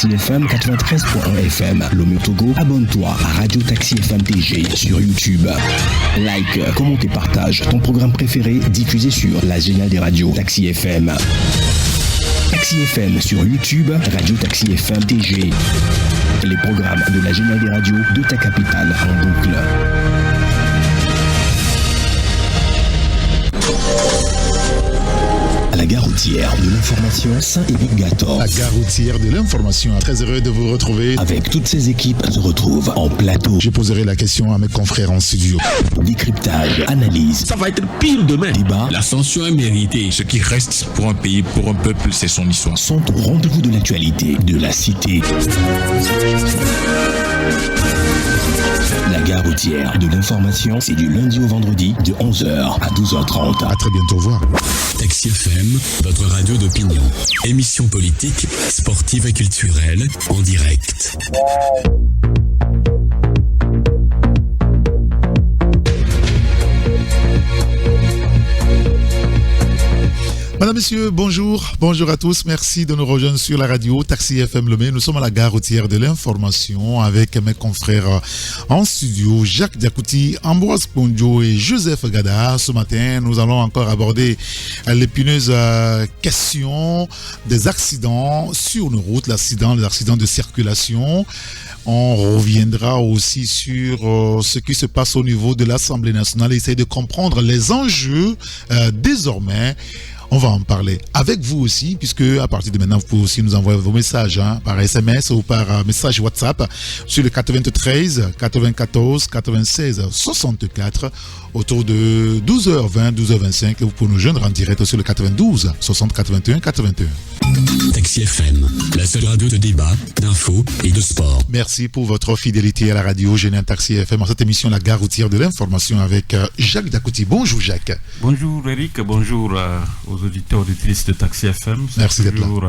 Taxi FM 93.1 FM. Lomé Togo, abonne-toi à Radio Taxi FM TG sur YouTube. Like, commente et partage ton programme préféré diffusé sur la géniale des radios Taxi FM. Taxi FM sur YouTube, Radio Taxi FM TG. Les programmes de la géniale des radios de ta capitale en boucle. La gare routière de l'information Saint-Éric-Gator. La gare routière de l'information. Très heureux de vous retrouver. Avec toutes ces équipes se retrouvent en plateau. Je poserai la question à mes confrères en studio. Décryptage, analyse. Ça va être pire demain. Débat. L'ascension est méritée. Ce qui reste pour un pays, pour un peuple, c'est son histoire. Sont au rendez-vous de l'actualité de la cité. La gare routière de l'information, c'est du lundi au vendredi de 11h à 12h30. À très bientôt, au revoir. Taxi FM, votre radio d'opinion. Émission politique, sportive et culturelle, en direct. Madame, Messieurs, bonjour. Bonjour à tous. Merci de nous rejoindre sur la radio Taxi FM Lomé. Nous sommes à la gare routière de l'information avec mes confrères en studio, Jacques Diakouti, Ambroise Pondio et Joseph Gada. Ce matin, nous allons encore aborder l'épineuse question des accidents sur nos routes, les accidents de circulation. On reviendra aussi sur ce qui se passe au niveau de l'Assemblée nationale et essayer de comprendre les enjeux désormais. On va en parler avec vous aussi, puisque à partir de maintenant, vous pouvez aussi nous envoyer vos messages par SMS ou par message WhatsApp sur le 93 94 96 64 autour de 12h20, 12h25. Et vous pouvez nous joindre en direct sur le 92 60 81 81. Taxi FM, la seule radio de débat, d'infos et de sport. Merci pour votre fidélité à la radio Génial Taxi FM. Dans cette émission, la gare routière de l'information avec Jacques Diakouti. Bonjour Jacques. Bonjour Eric, bonjour aux auditeurs et auditrices de Taxi FM. Merci d'être là. Toujours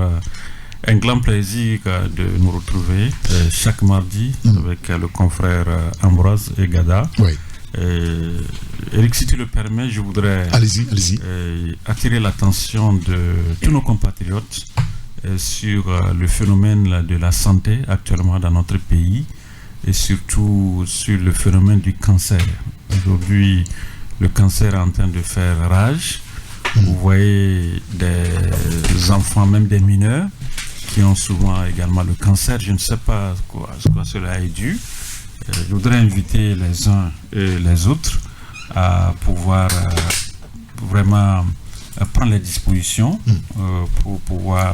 un grand plaisir de nous retrouver chaque mardi avec le confrère Ambroise et Gada. Oui. Eric, si tu le permets, je voudrais allez-y. Attirer l'attention de tous nos compatriotes sur le phénomène de la santé actuellement dans notre pays et surtout sur le phénomène du cancer. Aujourd'hui, le cancer est en train de faire rage. Vous voyez des enfants, même des mineurs, qui ont souvent également le cancer. Je ne sais pas quoi cela est dû. Je voudrais inviter les uns et les autres à pouvoir vraiment prendre les dispositions pour pouvoir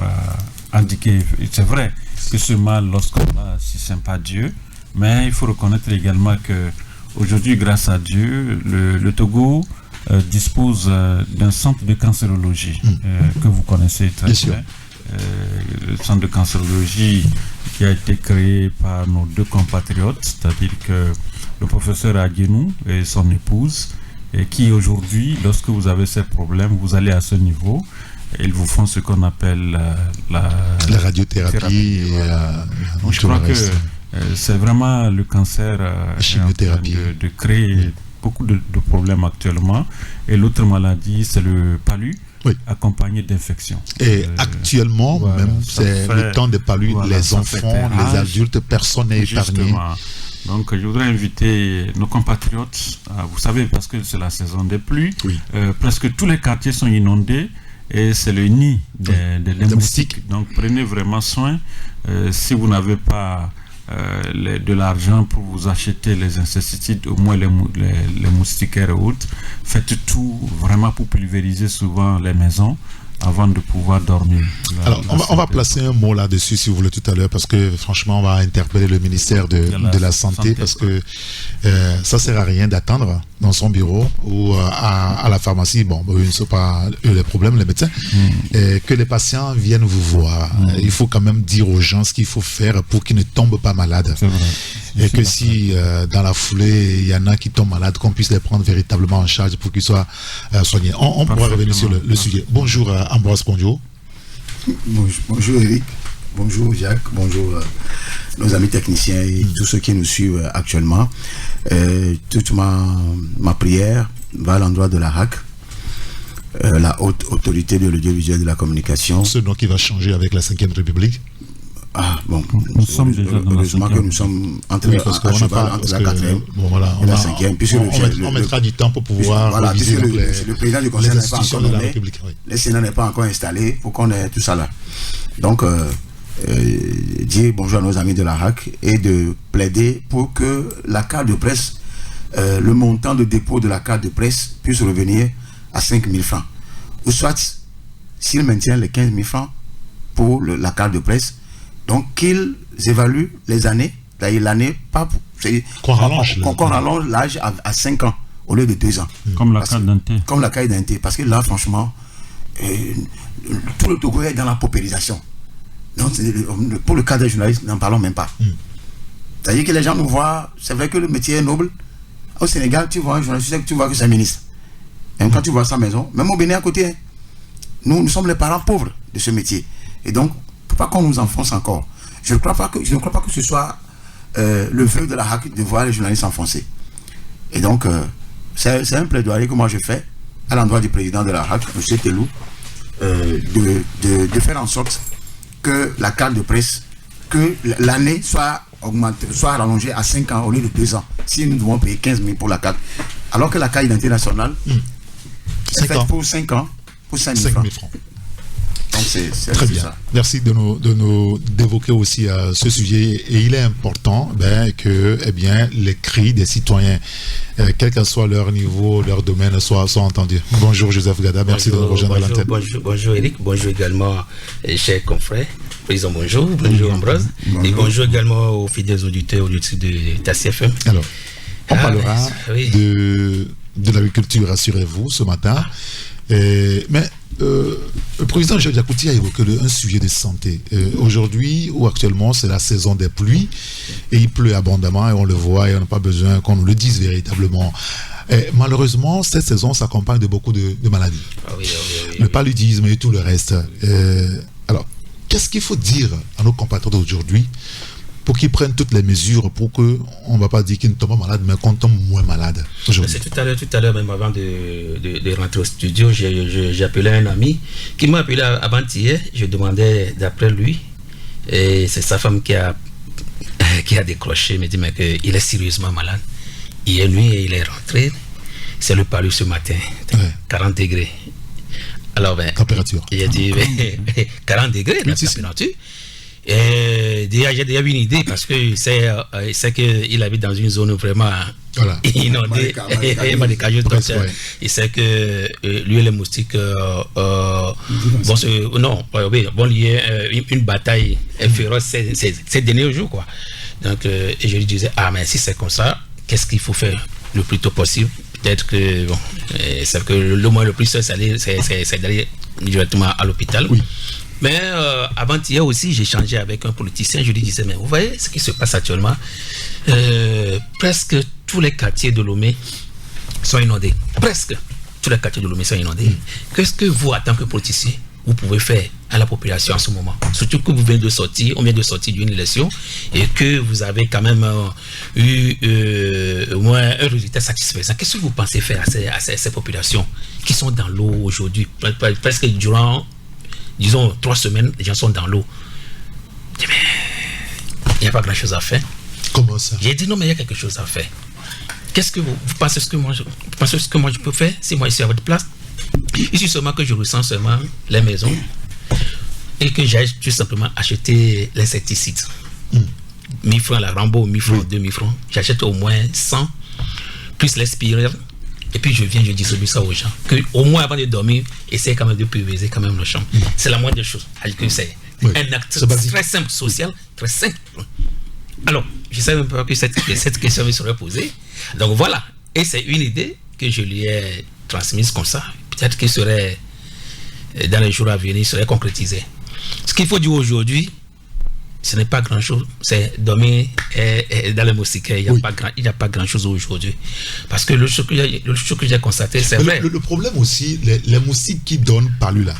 indiquer. C'est vrai que ce mal, lorsqu'on va, si c'est pas Dieu, mais il faut reconnaître également que aujourd'hui, grâce à Dieu, le Togo dispose d'un centre de cancérologie que vous connaissez très bien. Le centre de cancérologie qui a été créé par nos deux compatriotes, c'est-à-dire que le professeur Aguenou et son épouse, et qui aujourd'hui, lorsque vous avez ces problèmes, vous allez à ce niveau, ils vous font ce qu'on appelle la radiothérapie. Donc je crois que c'est vraiment le cancer chimiothérapie de créer beaucoup de problèmes actuellement. Et l'autre maladie, c'est le palu. Oui. Accompagné d'infections. Et actuellement, voilà, même c'est le temps de palu, voilà, les enfants, les adultes, personne n'est épargné. Donc je voudrais inviter nos compatriotes, vous savez, parce que c'est la saison des pluies, presque tous les quartiers sont inondés et c'est le nid des moustiques. Donc prenez vraiment soin. Si vous n'avez pas de l'argent pour vous acheter les insecticides, au moins les moustiquaires et autres, faites tout vraiment pour pulvériser souvent les maisons avant de pouvoir dormir. Alors, on va placer un mot là-dessus, si vous voulez, tout à l'heure, parce que franchement, on va interpeller le ministère de la Santé, parce que ça ne sert à rien d'attendre dans son bureau ou à la pharmacie. Bon, eux ne sont pas les problèmes, les médecins, que les patients viennent vous voir. Il faut quand même dire aux gens ce qu'il faut faire pour qu'ils ne tombent pas malades. Et que si dans la foulée, il y en a qui tombent malades, qu'on puisse les prendre véritablement en charge pour qu'ils soient soignés. On pourra revenir sur le sujet. Bonjour Ambroise Pondio. Bonjour Eric, bonjour Jacques, bonjour nos amis techniciens et tous ceux qui nous suivent actuellement. Toute ma prière va à l'endroit de la HAC, la haute autorité de l'audiovisuel de la communication. Ce nom qui va changer avec la 5e République. Ah, bon. Nous sommes déjà dans la heureusement que cinquième. nous sommes entre, Oui, parce qu'on n'a pas entre la quatrième on et la cinquième. Puisque on mettra du temps pour pouvoir voilà, réviser puisque donc le président du conseil les n'est pas institutions encore de la nommé, République. Oui. le Sénat n'est pas encore installé pour qu'on ait tout ça là. Donc, dire bonjour à nos amis de la RAC et de plaider pour que la carte de presse, le montant de dépôt de la carte de presse puisse revenir à 5 000 francs. Ou soit, s'il maintient les 15 000 francs pour la carte de presse, donc qu'ils évaluent les années, d'ailleurs l'année, qu'on rallonge l'âge à 5 ans au lieu de 2 ans. Comme la carte d'identité. Comme la carte d'identité. Parce que là, franchement, tout le Togo est dans la paupérisation. Donc, pour le cas des journalistes, n'en parlons même pas. C'est-à-dire que les gens nous voient, c'est vrai que le métier est noble. Au Sénégal, tu vois un journaliste, tu vois que c'est un ministre. Même quand tu vois sa maison, même au Bénin à côté, nous sommes les parents pauvres de ce métier. Et donc, il ne faut pas qu'on nous enfonce encore. Je ne crois pas que ce soit le vœu de la RAC de voir les journalistes enfoncés. Et donc, c'est un plaidoyer que moi je fais à l'endroit du président de la RAC, M. Telou, de faire en sorte que la carte de presse, que l'année soit augmentée, soit rallongée à 5 ans au lieu de 2 ans. Si nous devons payer 15 000 pour la carte. Alors que la carte d'identité nationale est faite pour 5 ans, pour 5 000 francs. Donc c'est très bien. Ça. Merci d'évoquer aussi ce sujet. Et il est important que les cris des citoyens, quel que soit leur niveau, leur domaine, soient entendus. Bonjour Joseph Gada, merci de nous rejoindre à l'antenne. Bonjour Eric, bonjour également chers confrères. Président, bonjour Ambroise. Bonjour. Et bonjour également aux fidèles auditeurs de TACSI FM. Alors, on parlera de l'agriculture, rassurez-vous, ce matin. Mais le président Georges Diakouty a évoqué un sujet de santé. Aujourd'hui ou actuellement, c'est la saison des pluies et il pleut abondamment et on le voit et on n'a pas besoin qu'on nous le dise véritablement. Malheureusement, cette saison s'accompagne de beaucoup de maladies. Le paludisme et tout le reste. Alors, qu'est-ce qu'il faut dire à nos compatriotes d'aujourd'hui pour qu'ils prennent toutes les mesures pour qu'on ne va pas dire qu'ils ne tombent pas malades, mais qu'on tombe moins malade aujourd'hui? C'est tout à l'heure, même avant de rentrer au studio, j'ai appelé un ami qui m'a appelé avant-hier. Je demandais d'après lui, et c'est sa femme qui a décroché, il me dit mais qu'il est sérieusement malade. Hier nuit, il est rentré, c'est le palu ce matin, 40 degrés. Alors, température. Il a dit 40 degrés la température. Et déjà, j'ai déjà eu une idée parce que c'est qu'il habite dans une zone vraiment inondée. Il sait que lui et les moustiques vont lier une bataille féroce ces derniers jours, quoi. Donc, et je lui disais, mais si c'est comme ça, qu'est-ce qu'il faut faire le plus tôt possible? Peut-être que c'est que le moins le plus seul, c'est d'aller directement à l'hôpital. Oui. Mais avant-hier aussi, j'ai échangé avec un politicien. Je lui disais, mais vous voyez ce qui se passe actuellement, presque tous les quartiers de Lomé sont inondés. Presque tous les quartiers de Lomé sont inondés. Qu'est-ce que vous, en tant que politicien, vous pouvez faire à la population en ce moment? Surtout que vous venez de sortir, on vient de sortir d'une élection et que vous avez quand même eu au moins un résultat satisfaisant. Qu'est-ce que vous pensez faire à ces populations qui sont dans l'eau aujourd'hui? Presque durant, disons, 3 semaines, les gens sont dans l'eau. Mais il n'y a pas grand-chose à faire. Comment ça? J'ai dit non, mais il y a quelque chose à faire. Qu'est-ce que vous pensez ce que moi je peux faire si moi je suis à votre place? Il suffit seulement que je ressens seulement les maisons et que j'aille tout simplement acheter l'insecticide. 1000 francs la Rambo, 1000 francs, 2000 francs. J'achète au moins 100 plus l'aspirine. Et puis je viens, je distribue ça aux gens. Que au moins avant de dormir, essaye quand même de pulvériser quand même le champ. C'est la moindre des choses. C'est un acte très simple, social, très simple. Alors, je ne savais même pas que cette question me serait posée. Donc voilà. Et c'est une idée que je lui ai transmise comme ça. Peut-être qu'il serait, dans les jours à venir, serait concrétisé. Ce qu'il faut dire aujourd'hui, ce n'est pas grand-chose. C'est dormir dans les moustiquaires. Il n'y a pas grand-chose aujourd'hui. Parce que le chose que j'ai constaté, c'est vrai. Le problème aussi, les moustiques qui donnent palu là,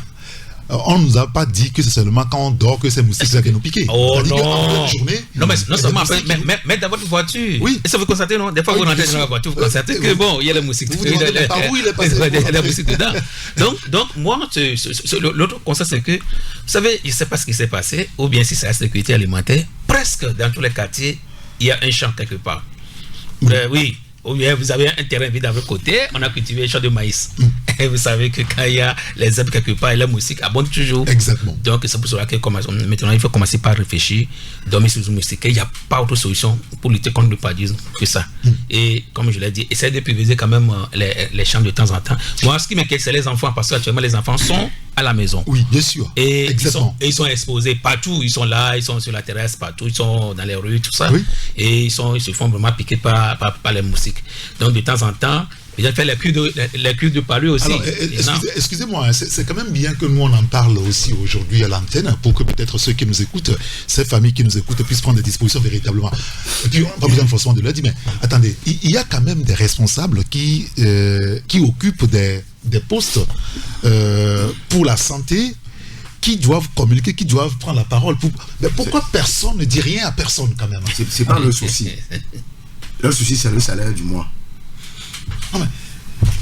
on nous a pas dit que c'est seulement quand on dort que ces moustiques-là qui nous piquent. Oh non. non. Journée, non, mais non seulement mais dans votre voiture. Oui. Et ça vous constatez, non? Des fois, vous rentrez dans la voiture, vous constatez que bon, il y a les moustiques. Vous demandez par où il est passé. Il y a des moustiques dedans. Donc moi, l'autre constat, c'est que, vous savez, je ne sais pas ce qui s'est passé, ou bien si c'est la sécurité alimentaire, presque dans tous les quartiers, il y a un champ quelque part. Oui. Ou bien vous avez un terrain vide à votre côté, on a cultivé un champ de maïs. Et vous savez que quand il y a les herbes quelque part, et les moustiques abondent toujours. Exactement. Donc c'est pour cela que maintenant il faut commencer par réfléchir, dormir sur les moustiques. Il n'y a pas autre solution pour lutter contre le paludisme que ça. Et comme je l'ai dit, essayez de pulvériser quand même les champs de temps en temps. Moi, ce qui m'inquiète, c'est les enfants, parce qu'actuellement les enfants sont à la maison. Oui, bien sûr. Et ils sont exposés partout. Ils sont là, ils sont sur la terrasse partout, ils sont dans les rues, tout ça. Oui. Et ils se font vraiment piquer par les moustiques. Donc de temps en temps, ils ont fait les cures de palu aussi. Alors, excusez-moi, c'est quand même bien que nous on en parle aussi aujourd'hui à l'antenne pour que peut-être ceux qui nous écoutent, ces familles qui nous écoutent puissent prendre des dispositions véritablement. Et puis on n'a pas besoin forcément de leur dire, mais attendez, il y a quand même des responsables qui occupent des postes pour la santé, qui doivent communiquer, qui doivent prendre la parole. Mais pourquoi personne ne dit rien à personne quand même? C'est pas le souci. Le souci, c'est le salaire du mois. Non, mais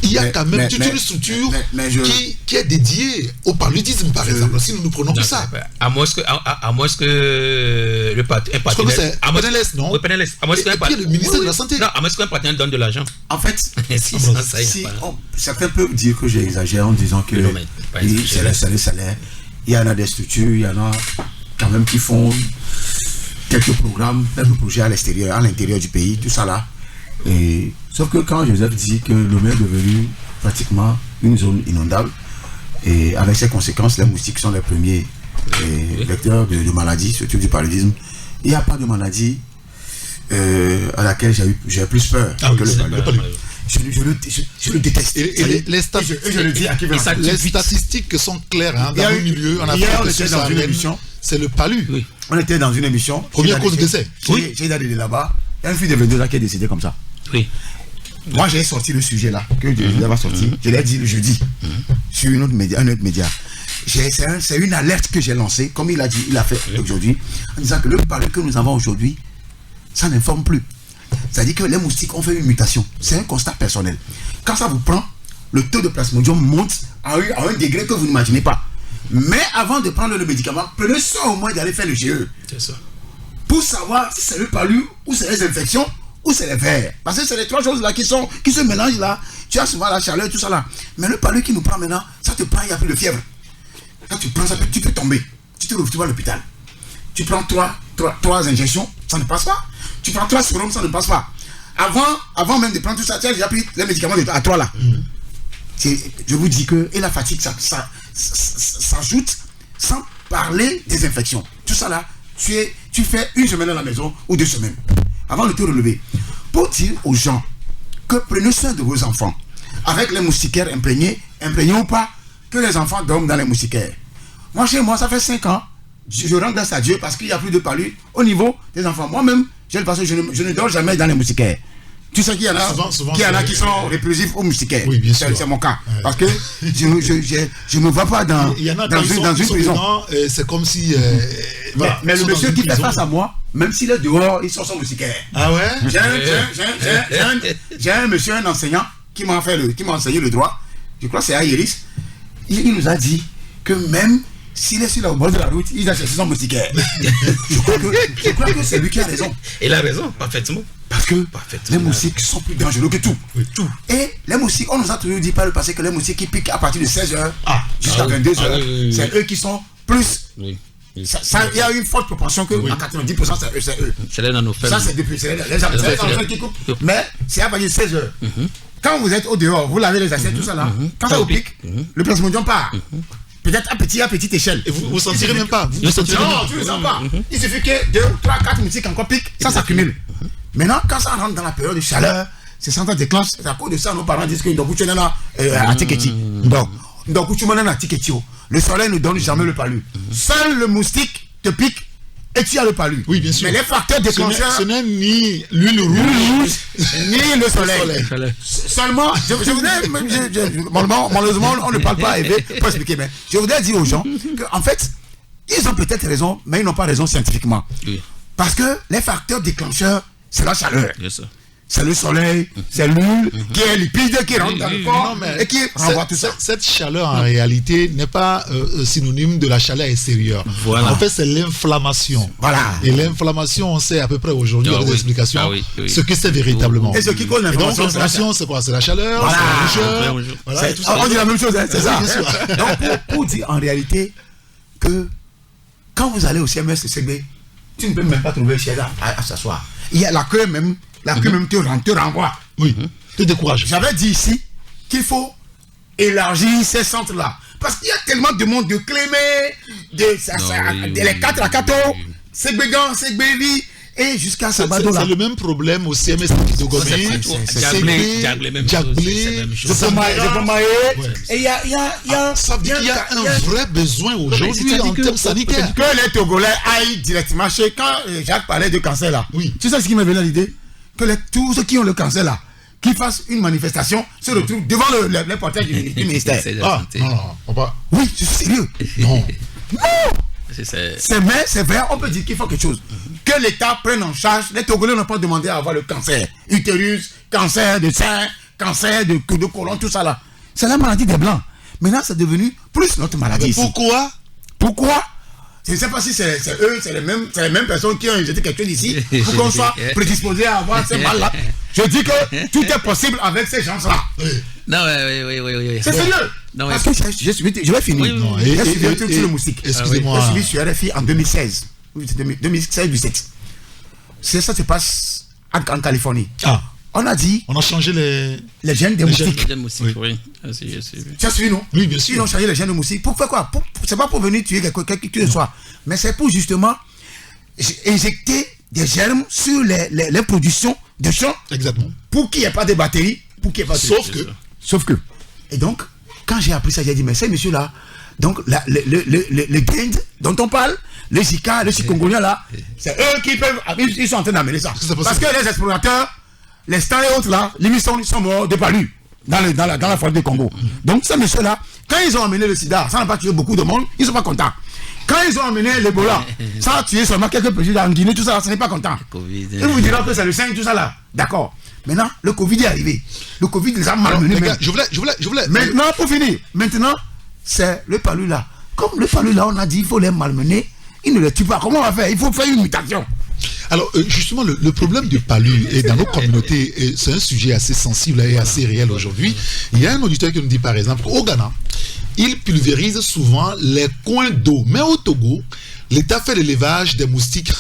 il y a quand même toute une structure qui est dédiée au paludisme, par exemple, si nous prenons que ça. À moins que le partenaire... PNLS, non? Oui, PNLS. Et puis le ministère de la Santé. Non, à moins qu'un partenaire donne de l'argent. En fait, certains peuvent dire que j'exagère en disant que c'est le salaire. Il y en a des structures, il y en a quand même qui font quelques programmes, quelques projets à l'extérieur, à l'intérieur du pays, tout ça là. Et, sauf que quand Joseph dit que Lomé est devenu pratiquement une zone inondable, et avec ses conséquences, les moustiques sont les premiers vecteurs de maladies, surtout du paludisme. Il n'y a pas de maladie à laquelle j'ai plus peur que le paludisme. Je le déteste. Et les statistiques sont claires. Hein, dans le milieu, on était dans une émission. C'est le palu. Oui. On était dans une émission. Première cause de décès. Oui. J'ai d'aller là-bas. Il y a une fille de 22 ans qui est décédée comme ça. Oui. Moi, j'ai sorti le sujet là, que je l'avais sorti. Je l'ai dit le jeudi sur un autre média. C'est une alerte que j'ai lancée, comme il a dit, il a fait aujourd'hui, en disant que le palu que nous avons aujourd'hui, ça n'informe plus. C'est-à-dire que les moustiques ont fait une mutation. C'est un constat personnel. Quand ça vous prend, le taux de plasmodium monte à un degré que vous n'imaginez pas. Mais avant de prendre le médicament, prenez soin au moins d'aller faire le GE. C'est ça. Pour savoir si c'est le palu, ou c'est les infections, ou c'est les vers. Parce que c'est les trois choses là qui se mélangent là. Tu as souvent la chaleur, tout ça là. Mais le palu qui nous prend maintenant, ça te prend, il n'y a plus de fièvre. Quand tu prends ça, tu peux tomber. Tu te retrouves à l'hôpital. Tu prends trois injections, ça ne passe pas. Tu prends 3 sérums, ça ne passe pas. Avant même de prendre tout ça, tu as déjà pris les médicaments à 3 là. Je vous dis que, et la fatigue, ça s'ajoute sans parler des infections. Tout ça là, tu fais 1 semaine à la maison ou 2 semaines avant de te relever. Pour dire aux gens que prenez soin de vos enfants avec les moustiquaires imprégnés ou pas, que les enfants dorment dans les moustiquaires. Moi, chez moi, ça fait 5 ans, je rends grâce à Dieu parce qu'il n'y a plus de palu au niveau des enfants. Moi-même, je ne dors jamais dans les moustiquaires. Tu sais qu'il y en a, qui sont répulsifs aux moustiquaires. Oui, bien sûr. C'est mon cas. Ouais. Parce que je ne vais pas dans une prison. C'est comme si... mais le monsieur qui fait face à moi, même s'il est dehors, il sort son moustiquaire. Ah ouais? J'ai un monsieur, un enseignant, qui m'a enseigné le droit. Je crois que c'est Aïris. Il nous a dit que même s'il est sur le bord de la route, il a cherché son moustiquaire. je crois que c'est lui qui a raison. Il a raison, parfaitement. Parce que les moustiques sont plus dangereux que tout. Oui. Et les moustiques, on nous a toujours dit par le passé que les moustiques qui piquent à partir de 16h jusqu'à 22h, c'est eux qui sont plus. Oui. Il y a une forte proportion que à 90% c'est eux. C'est les nanophiles. Ça c'est depuis les nanophiles qui coupent. Mais c'est à partir de 16h. Quand vous êtes au dehors, vous lavez les assiettes, tout ça là. Quand ça vous pique, le plasmodium part. Peut-être à petite échelle. Et vous ne sentirez même pas. Non, tu ne le sens pas. Il suffit que 2, 3, 4 moustiques encore piquent, ça s'accumule. Maintenant, quand ça rentre dans la période de chaleur, c'est ça déclenche. C'est à cause de ça nos parents disent que à Tiketi. Donc, le soleil ne donne jamais le palu. Seul le moustique te pique et tu as le palu. Oui, bien sûr. Mais les facteurs déclencheurs... Ce n'est ni l'huile rouge, ni le soleil. Seulement, je voudrais... Malheureusement, on ne parle pas à Eve pour expliquer, mais je voudrais dire aux gens qu'en fait, ils ont peut-être raison, mais ils n'ont pas raison scientifiquement. Oui. Parce que les facteurs déclencheurs, c'est la chaleur. Yes, sir. C'est le soleil, c'est l'huile qui est liquide, qui rentre dans le corps et qui renvoie tout ça. Cette chaleur, en réalité, n'est pas synonyme de la chaleur extérieure. Voilà. En fait, c'est l'inflammation. Voilà. Et l'inflammation, on sait à peu près aujourd'hui, avec des explications, ce que c'est véritablement. Et ce qui cause l'inflammation, donc, l'inflammation, c'est quoi? C'est la chaleur, voilà. c'est la rougeur. Voilà, tout ça. On dit la même chose, hein, c'est ça. Bien sûr. Donc, pour dire en réalité que quand vous allez au CMS CB, tu ne peux même pas trouver chez à s'asseoir. Il y a la queue même te renvoie. Oui, te décourage. J'avais dit ici qu'il faut élargir ces centres-là. Parce qu'il y a tellement de monde, de Clémé, les 4 à 4 ans, Segbegan, Segbevi, et jusqu'à Sabado là. C'est le même problème au CMS de Gomé, Djaglé, et il y a un vrai besoin aujourd'hui en termes sanitaires. Que les Togolais aillent directement chez... Quand Jacques parlait de cancer là, oui. Tu sais ce qui m'est venu à l'idée? Que tous ceux qui ont le cancer là, qui fassent une manifestation, se retrouvent devant les portails du ministère. Oui, je suis sérieux. Non. C'est vrai, on peut dire qu'il faut quelque chose. Que l'État prenne en charge. Les Togolais n'ont pas demandé à avoir le cancer. Utérus, cancer de sein, cancer de côlon, tout ça là. C'est la maladie des Blancs. Maintenant, c'est devenu plus notre maladie. Pourquoi? Je ne sais pas si c'est eux, c'est les mêmes personnes qui ont injecté quelque chose ici pour qu'on soit prédisposé à avoir ces mal-là. Je dis que tout est possible avec ces gens-là. Non, oui. C'est sérieux. Non, parce que je vais finir. J'ai suivi un truc sur le moustique. Excusez-moi. J'ai suivi sur RFI en 2016. 2016-2017. Ça se passe en Californie. On a dit... On a changé les gènes des moustiques. Oui. Tu as suivi, non? Oui, bien sûr. Ils ont changé les gènes de moustiques. Pour faire quoi? C'est pas pour venir tuer quelqu'un qui tue le soir. Mais c'est pour justement injecter des germes sur les productions de champs. Exactement. Pour qu'il n'y ait pas de batteries. Sauf que. Et donc, quand j'ai appris ça, j'ai dit, mais ces messieurs-là, donc le Guindes dont on parle, le Zika, le chikungunya là, c'est eux qui peuvent... Ils sont en train d'amener ça. Parce que les explorateurs, les stars et autres là, les missions sont morts de palu dans la forêt du Congo. Donc ces messieurs-là, quand ils ont amené le sida, ça n'a pas tué beaucoup de monde, ils ne sont pas contents. Quand ils ont amené l'Ebola, ça a tué seulement quelques petits en Guinée, tout ça, ça n'est pas content. Ils vous diront que c'est le 5, tout ça là. D'accord. Maintenant, le Covid est arrivé. Le Covid les a malmenés. Je voulais. Maintenant, pour finir, c'est le palu là. Comme le palu là, on a dit, il faut les malmener. Ils ne les tuent pas. Comment on va faire? Il faut faire une mutation. Alors, justement, le problème du palu est dans nos communautés, c'est un sujet assez sensible et assez réel aujourd'hui. Il y a un auditeur qui nous dit, par exemple, au Ghana, il pulvérise souvent les coins d'eau. Mais au Togo, l'État fait l'élevage des moustiques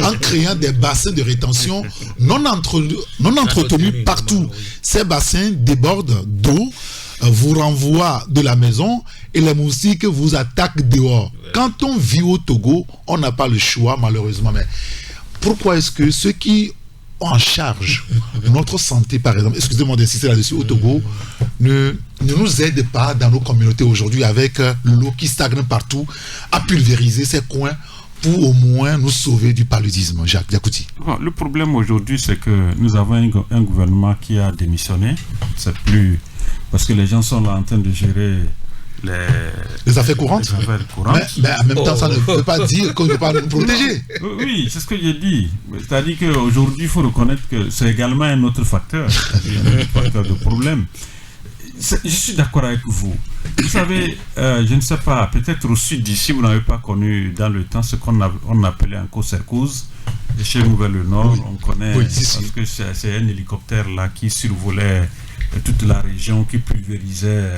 en créant des bassins de rétention non entretenus partout. Ces bassins débordent d'eau, vous renvoient de la maison et les moustiques vous attaquent dehors. Quand on vit au Togo, on n'a pas le choix malheureusement. Mais pourquoi est-ce que ceux qui ont en charge notre santé, par exemple, excusez-moi d'insister là-dessus, au Togo, ne nous aident pas dans nos communautés aujourd'hui avec l'eau qui stagne partout à pulvériser ces coins pour au moins nous sauver du paludisme? Jacques Diakouti. Le problème aujourd'hui, c'est que nous avons un gouvernement qui a démissionné. C'est plus... Parce que les gens sont là en train de gérer les affaires courantes. Mais en même temps, ça ne veut pas dire qu'on ne peut pas nous protéger. Oui, c'est ce que j'ai dit. C'est-à-dire qu'aujourd'hui, il faut reconnaître que c'est également un autre facteur. Un facteur de problème. Je suis d'accord avec vous. Vous savez, je ne sais pas, peut-être au sud d'ici, vous n'avez pas connu dans le temps ce qu'on appelait un cocercose. Chez nous vers le nord, on connaît, parce que c'est un hélicoptère là qui survolait toute la région, qui pulvérisait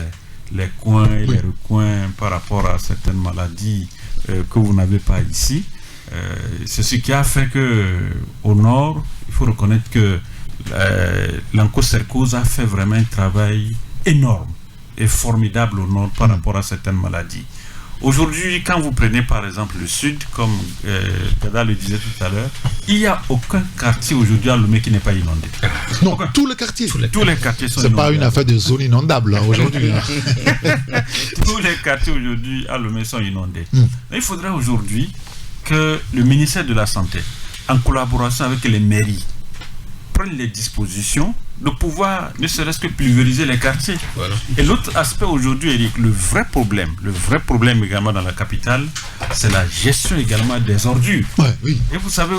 les coins et les recoins par rapport à certaines maladies que vous n'avez pas ici. C'est ce qui a fait qu'au nord, il faut reconnaître que l'onchocercose a fait vraiment un travail énorme et formidable au nord par rapport à certaines maladies. Aujourd'hui, quand vous prenez par exemple le sud, comme Kada le disait tout à l'heure, il n'y a aucun quartier aujourd'hui à Lomé qui n'est pas inondé. Non, tous les quartiers. Tous les quartiers sont inondés. C'est pas une affaire de zone inondable aujourd'hui. Tous les quartiers aujourd'hui à Lomé sont inondés. Il faudrait aujourd'hui que le ministère de la Santé, en collaboration avec les mairies, prenne les dispositions de pouvoir ne serait-ce que pulvériser les quartiers. Voilà. Et l'autre aspect aujourd'hui, Eric, le vrai problème également dans la capitale, c'est la gestion également des ordures. Ouais, oui. Et vous savez,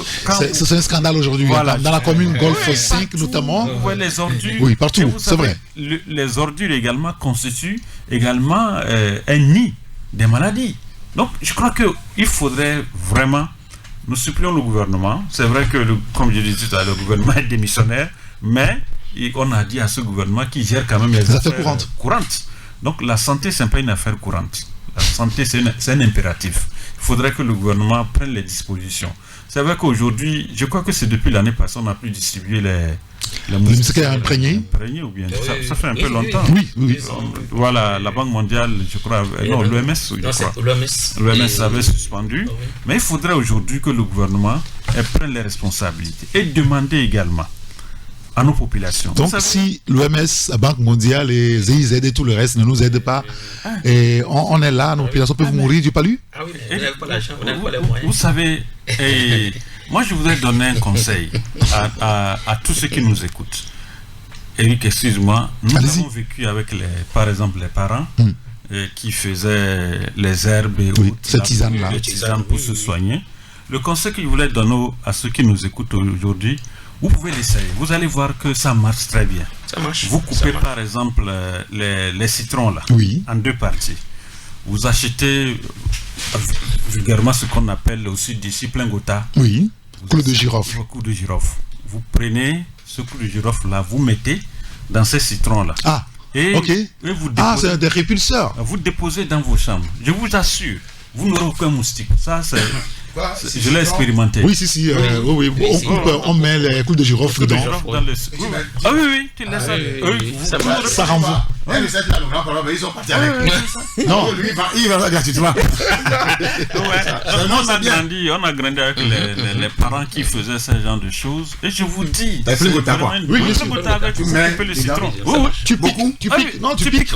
c'est un scandale aujourd'hui. Voilà. Dans la commune Golfe 5 notamment. Vous voyez les ordures. Oui, partout, c'est vrai. Les ordures également constituent également un nid des maladies. Donc, je crois qu'il faudrait vraiment, nous supplions le gouvernement. C'est vrai que, comme je disais tout à l'heure, le gouvernement est démissionnaire, mais on a dit à ce gouvernement qu'il gère quand même les affaires courantes. Donc, la santé, ce n'est pas une affaire courante. La santé, c'est un impératif. Il faudrait que le gouvernement prenne les dispositions. C'est vrai qu'aujourd'hui, je crois que c'est depuis l'année passée, on n'a plus distribué les moustiquaires imprégnés ou bien ça fait un peu longtemps. Oui. Voilà, la Banque mondiale, je crois, non, l'OMS, l'OMS avait suspendu. Oui. Mais il faudrait aujourd'hui que le gouvernement prenne les responsabilités et demander également à nos populations. Donc si l'OMS, la Banque mondiale et GIZ et tout le reste ne nous aident pas, et on est là, nos populations peuvent mourir du palu. Ah oui, on n'a pas l'argent, on n'a pas les moyens. Vous savez, moi je voudrais donner un conseil à tous ceux qui nous écoutent. Eric, excuse-moi, nous avons vécu avec par exemple les parents qui faisaient les herbes et ces tisanes-là, pour se soigner. Le conseil que je voulais donner à ceux qui nous écoutent aujourd'hui, vous pouvez l'essayer. Vous allez voir que ça marche très bien. Ça marche. Vous coupez par exemple les citrons là, en 2 parties. Vous achetez vulgairement ce qu'on appelle aussi d'ici plein gota. Oui. Clou de girofle. Clou de girofle. Vous prenez ce clou de girofle là, vous mettez dans ces citrons là. Ah. Et vous déposez, c'est des répulseurs. Vous déposez dans vos chambres. Je vous assure, vous n'aurez aucun moustique. Ça c'est. Je l'ai expérimenté. Oui, si. On met les clous de girofle dedans. Ah oui, tu laisses ça renvoie. Ils sont partis avec. Non, lui, il va gratuitement. On a grandi avec les parents qui faisaient ce genre de choses. Et je vous dis. T'as pris le gota quoi? Oui, tu mets le citron. Tu piques. Tu piques. Non, tu piques.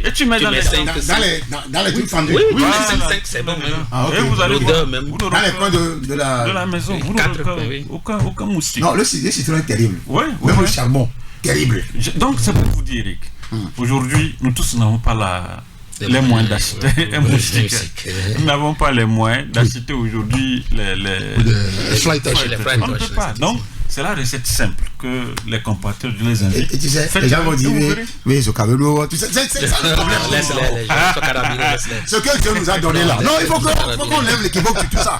Et tu mets dans les trucs fendus. Oui, 5, c'est bon. Et vous allez voir. Dans les coins de la maison, vous n'aurez aucun moustique. Non, le citron est terrible. Oui. Même le charbon, terrible. Donc c'est pour vous dire, Eric. Aujourd'hui, nous tous n'avons pas les moyens d'acheter un moustique. Nous n'avons pas les moyens d'acheter aujourd'hui les fly touch. On ne peut pas. Donc, c'est la recette simple que les compatriotes les invitent. Et tu sais, les gens vont dire, oui, ce cadeau, c'est ça le problème. Ce que Dieu nous a donné là. Non, il faut qu'on lève l'équivoque sur tout ça.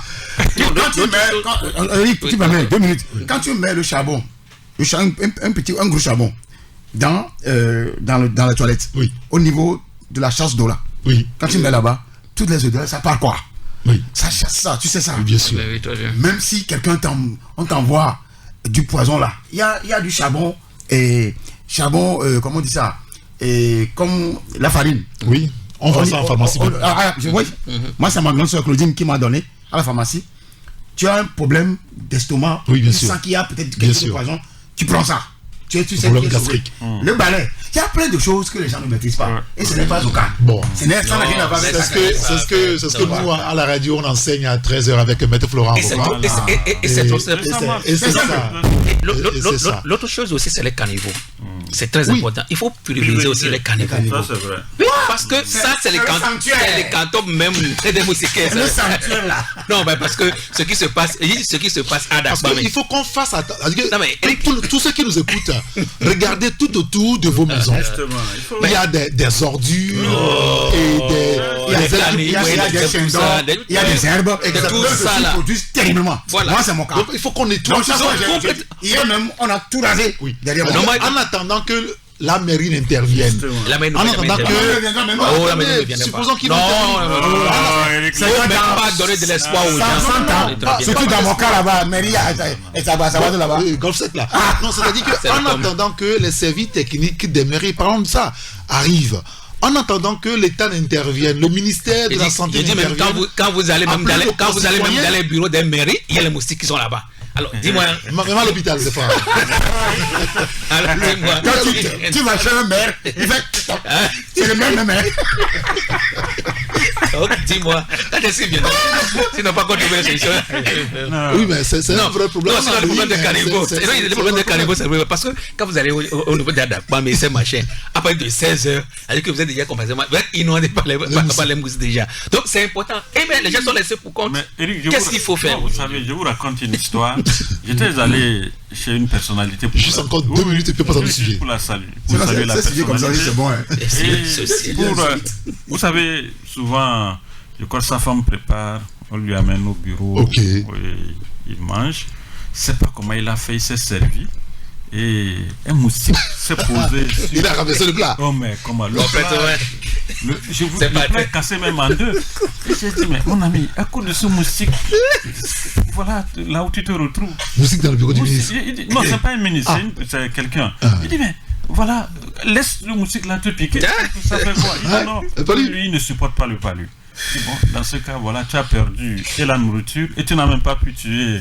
Quand tu mets, 2 minutes, quand tu mets le charbon, un gros charbon, dans la toilette, au niveau de la chasse d'eau là, quand tu mets là-bas, toutes les odeurs, ça part quoi? Ça chasse ça, tu sais ça. Bien sûr. Même si quelqu'un t'envoie du poison là, il y a du charbon comment on dit ça, comme la farine. Oui, on vend ça en pharmacie. Moi c'est ma grande soeur Claudine qui m'a donné à la pharmacie. Tu as un problème d'estomac, tu sens qu'il y a peut-être quelque poison, tu prends ça. Tu sais le balai. Il y a plein de choses que les gens ne maîtrisent pas. Et ce n'est pas au cas. Bon. Ça n'a rien à voir avec ça. C'est ce que nous, à la radio, on enseigne à 13h avec Maître Florent. Et c'est ça. L'autre chose aussi, c'est les caniveaux. C'est très important. Il faut purifier aussi les caniveaux. Ça, c'est vrai. Parce que ça, c'est les cantons même des moustiquaires. Le sanctuaire là. Non, mais parce que ce qui se passe à Dakar. Il faut qu'on fasse attention. Tous ceux qui nous écoutent, regardez tout autour de vos maisons. Il y a des ordures il y a des herbes et tout ça là produisent terriblement. Moi c'est mon cas. Donc il faut qu'on nettoie. Hier même on a tout rasé. Derrière moi. En attendant que la mairie n'intervienne. En attendant que supposons qu'ils non, c'est pas donner de l'espoir aux gens. Surtout dans mon cas là-bas, mairie et ça va de là-bas. Golf 7 là. Non, c'est-à-dire qu'en attendant que les services techniques des mairies, par exemple ça, arrivent. En attendant que l'État n'intervienne, le ministère de la Santé n'intervienne. Quand vous allez même dans les bureaux des mairies, il y a les moustiques qui sont là-bas. Alors, dis-moi. Même à l'hôpital, c'est pas. Alors, dis-moi. Quand tu vas chez un maire, il fait. C'est le même maire. Donc, dis-moi, s'ils n'ont pas encore trouvé la solution. Oui, mais c'est un vrai problème. Non, c'est le problème de caniveau. Le problème de caniveau, c'est vrai. Parce que quand vous allez au niveau d'Adapam et ces machins, à partir de 16h, alors que vous êtes déjà complètement inondé par les mousses déjà. Donc, c'est important. Et bien, les gens sont laissés pour compte. Qu'est-ce qu'il faut faire? Vous savez, je vous raconte une histoire. J'étais allé chez une personnalité. Juste encore 2 minutes et puis pas dans le sujet. Pour la saluer. Pour saluer la personnalité. Comme ça, c'est bon. Vous savez, souvent, je crois que sa femme prépare, on lui amène au bureau, il mange. Je ne sais pas comment il a fait, il s'est servi. Et un moustique s'est posé sur... Il a ramassé le plat. Oh, mais comment le plat, je vous le plat cassé même en deux. Et j'ai dit, mais mon ami, à cause de ce moustique, voilà là où tu te retrouves. Moustique dans le bureau du ministre. Non, c'est pas un ministre, c'est quelqu'un. Il dit, mais voilà, laisse le moustique là te piquer. Ça fait quoi? Il dit, non, lui, il ne supporte pas le palu. Bon, dans ce cas, voilà, tu as perdu et la nourriture et tu n'as même pas pu tuer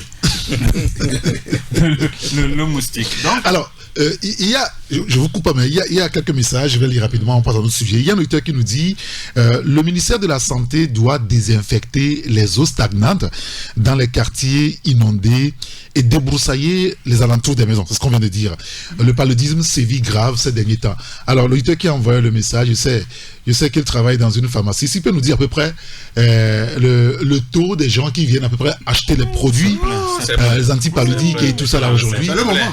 le moustique. Donc, alors, il y a, je vous coupe pas, mais il y a quelques messages, je vais lire rapidement, on passe à notre sujet. Il y a un auditeur qui nous dit le ministère de la Santé doit désinfecter les eaux stagnantes dans les quartiers inondés et débroussailler les alentours des maisons. C'est ce qu'on vient de dire. Le paludisme sévit grave ces derniers temps. Alors, l'auditeur qui a envoyé le message, je sais qu'il travaille dans une pharmacie. S'il peut nous dire à peu près le taux des gens qui viennent à peu près acheter les produits, les antipaludiques et tout ça là aujourd'hui. C'est le moment.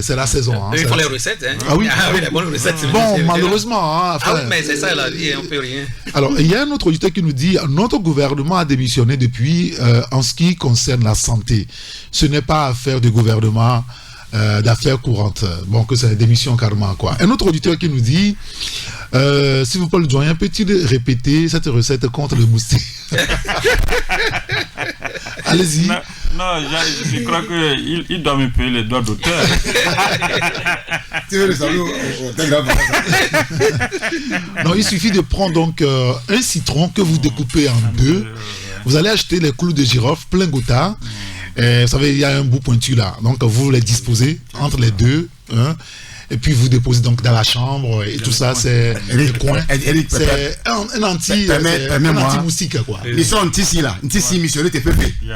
C'est la saison. Hein, ils font les recettes. Hein. Ah oui, les bonnes recettes. Bon, malheureusement. Hein, oui, mais c'est ça la vie, on peut rien. Alors, il y a un autre auditeur qui nous dit notre gouvernement a démissionné depuis en ce qui concerne la santé. Ce n'est pas affaire du gouvernement d'affaires courantes. Bon, que c'est démission carrément, quoi. Un autre auditeur qui nous dit s'il vous plaît, le doyen, peut-il répéter cette recette contre le moustique? Allez-y. Non, je crois qu'il doit me payer les droits d'auteur. Tu veux le savoir? Non, il suffit de prendre donc un citron que vous découpez en deux. Vous allez acheter les clous de girofle plein gouttard. Vous savez, il y a un bout pointu là. Donc, vous les disposez entre les deux. Hein, et puis, vous déposez donc dans la chambre. Et tout ça, c'est le coin. C'est un anti-moustique, quoi. Ils sont un tissu là. Un tissu, monsieur, t'es perfait. Il y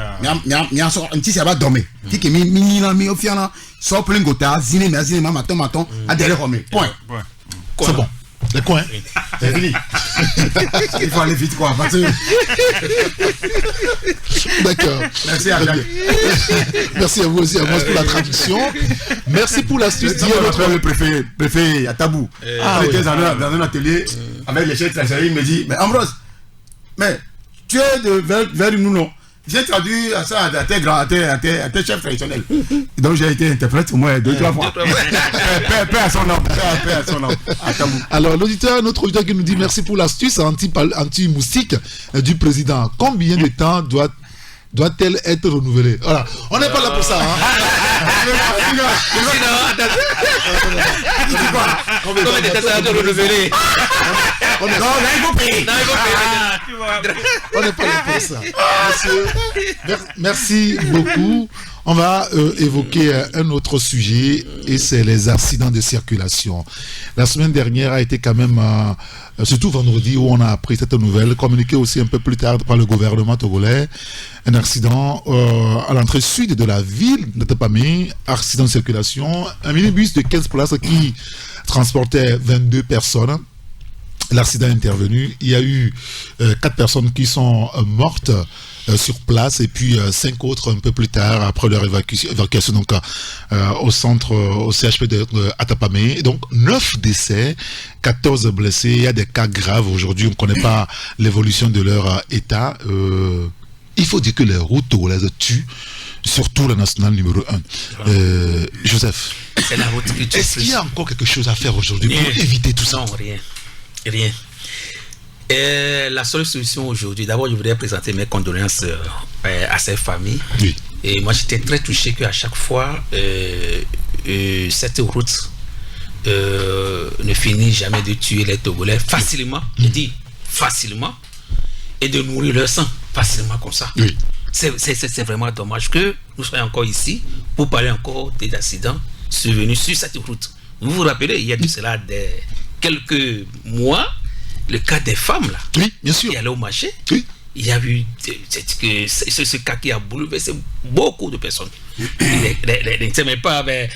a un tissu, ça va dormir. Tu qui est mis au fier là. Sort plein gouttard. Ziné, maton. À derrière, point. C'est bon. Les coins. C'est fini. Il faut aller vite, quoi. D'accord. Merci à Jacques. Merci à vous aussi, à moi pour la traduction. Merci pour l'astuce. Le préfet à Tabou. J'étais dans un atelier avec les chefs de il me dit, mais Ambrose, mais tu es vers nous, non? J'ai traduit ça à tes chefs traditionnels. Donc j'ai été interprète au moins 2-3 fois. Paix à son nom. Alors notre auditeur qui nous dit merci pour l'astuce anti-moustique du président. Combien de temps doit-elle être renouvelée? Voilà, on n'est pas là pour ça. Combien de temps ça doit renouveler? On n'est pas là pour ça. Merci beaucoup. On va évoquer un autre sujet et c'est les accidents de circulation. La semaine dernière a été quand même, surtout vendredi où on a appris cette nouvelle, communiquée aussi un peu plus tard par le gouvernement togolais, un accident à l'entrée sud de la ville de Tapamé, accident de circulation, un minibus de 15 places qui transportait 22 personnes. L'accident est intervenu, il y a eu 4 personnes qui sont mortes sur place et puis 5 autres un peu plus tard après leur évacuation donc au CHP de Atapamé. Donc 9 décès, 14 blessés, il y a des cas graves aujourd'hui, on ne connaît pas l'évolution de leur état. Il faut dire que les routes togolaises tuent, surtout la nationale numéro 1. Joseph, c'est la route qui tue. Est-ce qu'il y a encore quelque chose à faire aujourd'hui pour éviter tout ça? Non, rien. Et la seule solution aujourd'hui, d'abord je voudrais présenter mes condoléances à ces familles. Oui. Et moi j'étais très touché qu'à chaque fois cette route ne finit jamais de tuer les Togolais facilement, je dis facilement, et de nourrir leur sang facilement comme ça. Oui. C'est vraiment dommage que nous soyons encore ici pour parler encore des accidents survenus sur cette route. Vous vous rappelez, il y a de cela quelques mois, le cas des femmes là. Oui, bien sûr. Qui allaient au marché. Oui. Il y a eu ce cas qui a bouleversé beaucoup de personnes. Ne s'aimaient pas avec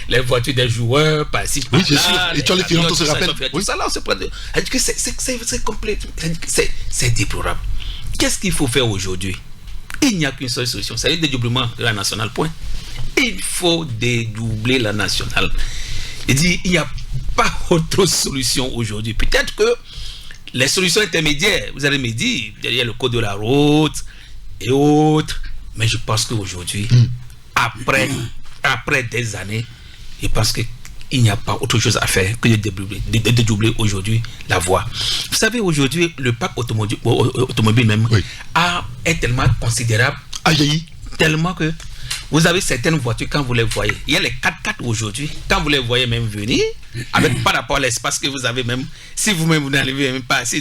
les voitures des joueurs, par-ci, par-là. Oui, bien sûr. Et tu as les clients, on se rappelle. Tout ça là, on se prend. C'est complet. C'est déplorable. Qu'est-ce qu'il faut faire aujourd'hui? Il n'y a qu'une seule solution. C'est le dédoublement de la nationale, point. Il faut dédoubler la nationale. Il dit, il n'y a pas autre solution aujourd'hui. Peut-être que les solutions intermédiaires, vous allez me dire, derrière le code de la route et autres, mais je pense qu'aujourd'hui, après des années, je pense qu'il n'y a pas autre chose à faire que de dédoubler aujourd'hui la voie. Vous savez, aujourd'hui, le parc automobile même est tellement considérable, tellement que vous avez certaines voitures, quand vous les voyez, il y a les 4x4 aujourd'hui, quand vous les voyez même venir, avec par rapport à l'espace que vous avez même, si vous-même vous n'arrivez même pas, si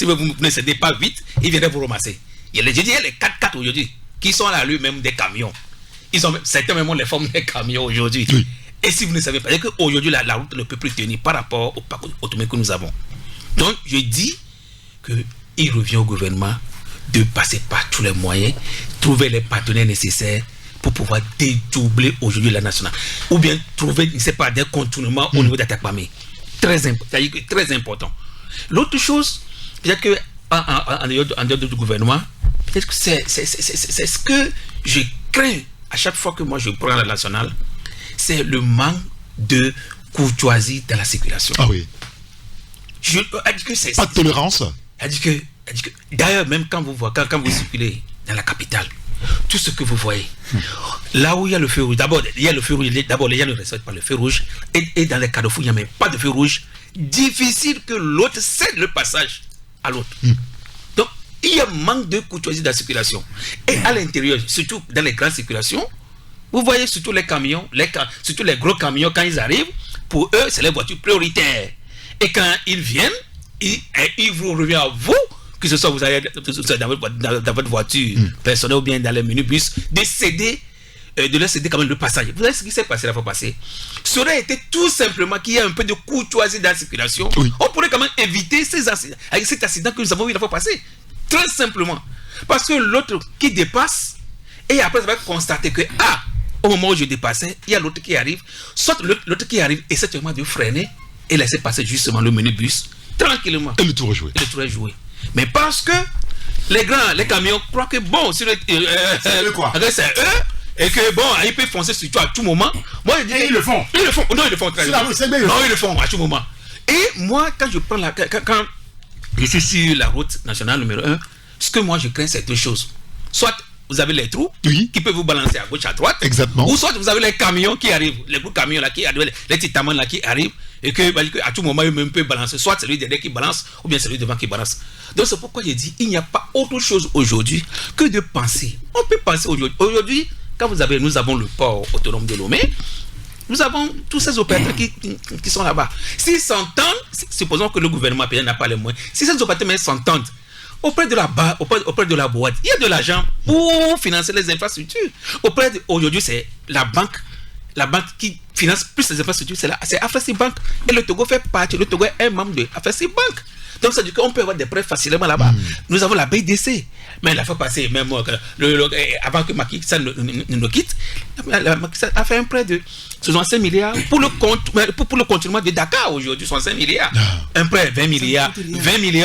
vous ne cédez pas vite, ils viendraient vous ramasser. Il y a les 4x4 aujourd'hui, qui sont à l'allure même des camions. Certains même ont les formes des camions aujourd'hui. Oui. Et si vous ne savez pas, c'est qu'aujourd'hui, la route ne peut plus tenir par rapport au parc automobile que nous avons. Donc, je dis qu'il revient au gouvernement de passer par tous les moyens, trouver les partenaires nécessaires pour pouvoir dédoubler aujourd'hui la nationale. Ou bien trouver, je ne sais pas, des contournements au niveau d'Atakpamé. Très important. L'autre chose, peut-être qu'en dehors du gouvernement, peut-être que c'est ce que je crains à chaque fois que moi je prends la nationale, c'est le manque de courtoisie dans la circulation. Ah oui. Pas de tolérance. D'ailleurs, même quand vous circulez dans la capitale, tout ce que vous voyez, là où il y a le feu rouge, d'abord il y a le feu rouge, d'abord les gens ne respectent pas le feu rouge, et dans les carrefours il n'y a même pas de feu rouge, difficile que l'autre cède le passage à l'autre. Donc il y a un manque de courtoisie dans la circulation. Et à l'intérieur, surtout dans les grandes circulations, vous voyez surtout les camions, surtout les gros camions, quand ils arrivent, pour eux c'est les voitures prioritaires. Et quand ils viennent, ils vous reviennent à vous, que ce soit vous allez dans votre voiture personnelle ou bien dans les minibus, de leur céder quand même le passage. Vous savez ce qui s'est passé la fois passée? Ça aurait été tout simplement qu'il y ait un peu de courtoisie dans la circulation. Oui. On pourrait quand même éviter cet accident que nous avons eu la fois passée. Très simplement. Parce que l'autre qui dépasse, et après ça va constater que, au moment où je dépassais, il y a l'autre qui arrive. Soit l'autre qui arrive essaie seulement de freiner et laisser passer justement le minibus tranquillement. Et le tour est joué. Mais parce que les camions croient que bon, c'est eux, et que bon, ils peuvent foncer sur toi à tout moment. Moi, je dis, ils le font. Non, ils le font très bien. Non, ils le font à tout moment. Et moi, quand je prends quand je suis sur la route nationale numéro 1, ce que moi je crains, c'est deux choses. Soit vous avez les trous qui peuvent vous balancer à gauche, à droite. Exactement. Ou soit vous avez les camions qui arrivent, les gros camions là qui arrivent, les titamans là qui arrivent, et que à tout moment, eux-mêmes peuvent balancer. Soit celui derrière qui balance, ou bien celui devant qui balance. Donc c'est pourquoi j'ai dit, il n'y a pas autre chose aujourd'hui que de penser. On peut penser aujourd'hui. Aujourd'hui, quand nous avons le port autonome de Lomé, nous avons tous ces opérateurs qui sont là-bas. S'ils s'entendent, supposons que le gouvernement n'a pas les moyens, si ces opérateurs s'entendent, auprès de la boîte, il y a de l'argent pour financer les infrastructures. Aujourd'hui, c'est la banque qui finance plus les infrastructures, c'est Afreximbank. Et le Togo fait partie, le Togo est un membre de Afreximbank. Donc ça veut dire qu'on peut avoir des prêts facilement là-bas. Nous avons la BDC. Mais la fois passée, même avant que Macky Sall nous quitte, Macky Sall a fait un prêt de 65 milliards pour le continuement de Dakar aujourd'hui, 65 milliards. Un prêt 20 milliards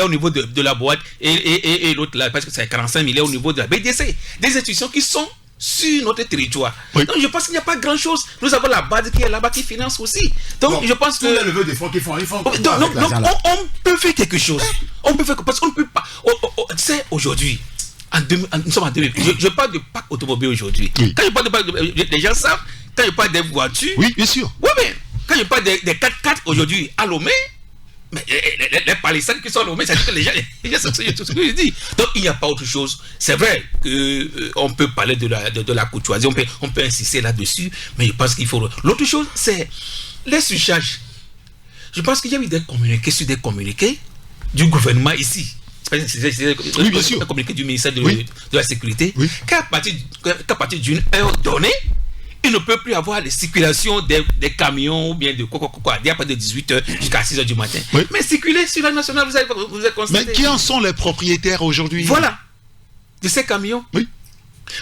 au niveau de la boîte et l'autre là, parce que c'est 45 milliards au niveau de la BDC. Des institutions qui sont sur notre territoire. Oui. Donc je pense qu'il n'y a pas grand chose. Nous avons la BAD qui est là-bas qui finance aussi. Donc je pense que les levées de fonds qu'ils font, donc on peut faire quelque chose. On peut faire parce qu'on ne peut pas. Tu sais, aujourd'hui, nous sommes en 2000. Je parle de parc automobile aujourd'hui. Oui. Quand je parle de parc, les gens savent. Quand je parle des voitures. Oui, bien sûr. Oui, mais quand je parle des 4x4 aujourd'hui à Lomé, mais les palissades qui sont à Lomé, ça dit que les gens savent tout ce que je dis. Donc il n'y a pas autre chose. C'est vrai qu'on peut parler de la courtoisie, on peut insister là-dessus, mais je pense qu'il faut. L'autre chose, c'est les surcharges. Je pense qu'il y a eu des communiqués du gouvernement ici. Oui, bien sûr. Un communiqué du ministère de la Sécurité, qu'à partir d'une heure donnée, il ne peut plus avoir de circulation des camions ou bien de quoi, à partir de 18h jusqu'à 6h du matin. Oui. Mais circuler sur la nationale, vous avez constaté. Mais qui en sont les propriétaires aujourd'hui? Voilà, de ces camions. Oui.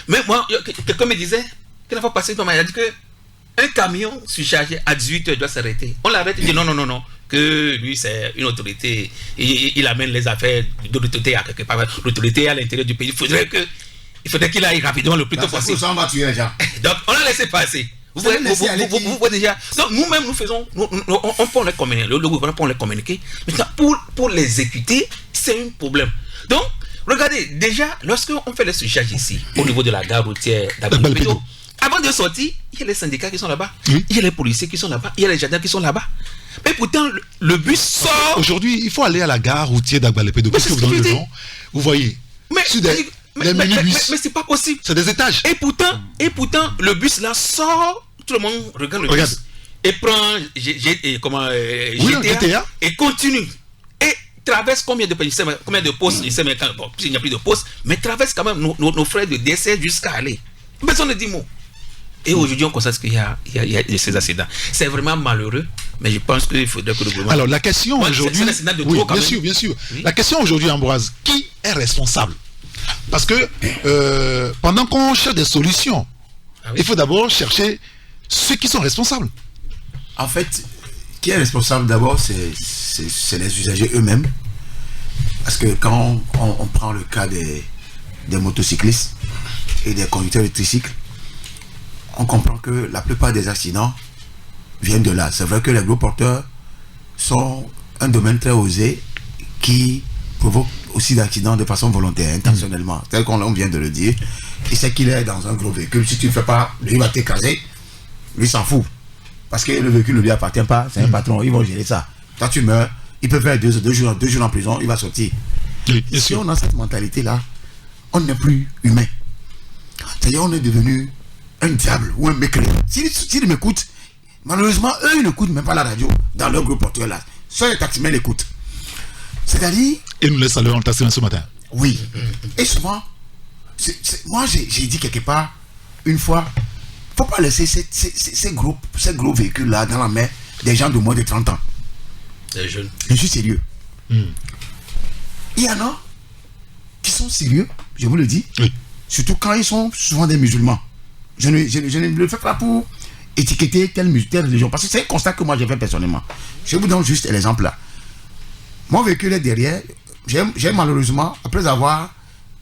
Mais moi, quelqu'un me disait, qu'il n'a pas passé, il a dit que un camion surchargé à 18h doit s'arrêter. On l'arrête, il dit non, que lui c'est une autorité, il amène les affaires de l'autorité à quelque part, l'autorité à l'intérieur du pays. Il faudrait qu'il aille rapidement le plus tôt possible. Ça, on va tuer les gens. Donc on l'a laissé passer. Vous voyez déjà. Donc nous-mêmes nous faisons, on peut les communiquer, le gouvernement peut les communiquer. Maintenant pour l'exécuter, c'est un problème. Donc regardez, déjà lorsqu'on fait les surcharges ici, au niveau de la gare routière d'Agbalepedo, avant de sortir, il y a les syndicats qui sont là-bas, il y a les policiers qui sont là-bas, il y a les gendarmes qui sont là-bas. Mais pourtant, le bus sort. Aujourd'hui, il faut aller à la gare routière d'Agbalepedo. Parce que vous avez le nom, vous voyez. Mais c'est pas possible. C'est des étages. Et pourtant, le bus là sort, tout le monde regarde le bus et prend GTA et continue. Et traverse combien de postes, il sait même s'il n'y a plus de postes, mais traverse quand même nos frais de décès jusqu'à aller. Personne ne dit mot. Et aujourd'hui, on constate qu'il y a ces accidents. C'est vraiment malheureux, mais je pense qu'il faudrait que le gouvernement... Alors, la question aujourd'hui... Oui, bien sûr. Oui. La question aujourd'hui, Ambroise, qui est responsable? Parce que pendant qu'on cherche des solutions, il faut d'abord chercher ceux qui sont responsables. En fait, qui est responsable d'abord, c'est les usagers eux-mêmes. Parce que quand on prend le cas des motocyclistes et des conducteurs de tricycles, on comprend que la plupart des accidents viennent de là. C'est vrai que les gros porteurs sont un domaine très osé qui provoque aussi d'accidents de façon volontaire, intentionnellement, tel qu'on vient de le dire. Il sait qu'il est dans un gros véhicule. Si tu ne fais pas, lui va t'écraser. Lui s'en fout. Parce que le véhicule ne lui appartient pas, c'est un patron, ils vont gérer ça. Quand tu meurs, il peut faire deux jours en prison, il va sortir. Oui, si on a cette mentalité-là, on n'est plus humain. C'est-à-dire on est devenu un diable ou un mécréant. S'ils m'écoutent, malheureusement, eux, ils n'écoutent même pas la radio dans leur gros porteur là. Seuls les taximens l'écoutent. C'est-à-dire... Et nous les saluons en taximens ce matin. Oui. Et souvent, moi j'ai dit quelque part, une fois, il ne faut pas laisser ces gros véhicules-là dans la main des gens de moins de 30 ans. Des jeunes. Je suis sérieux. Il y en a qui sont sérieux, je vous le dis. Oui. Surtout quand ils sont souvent des musulmans. Je ne le fais pas pour étiqueter telle religion. Parce que c'est un constat que moi j'ai fait personnellement. Je vous donne juste l'exemple là. Mon véhicule est derrière. J'ai malheureusement, après avoir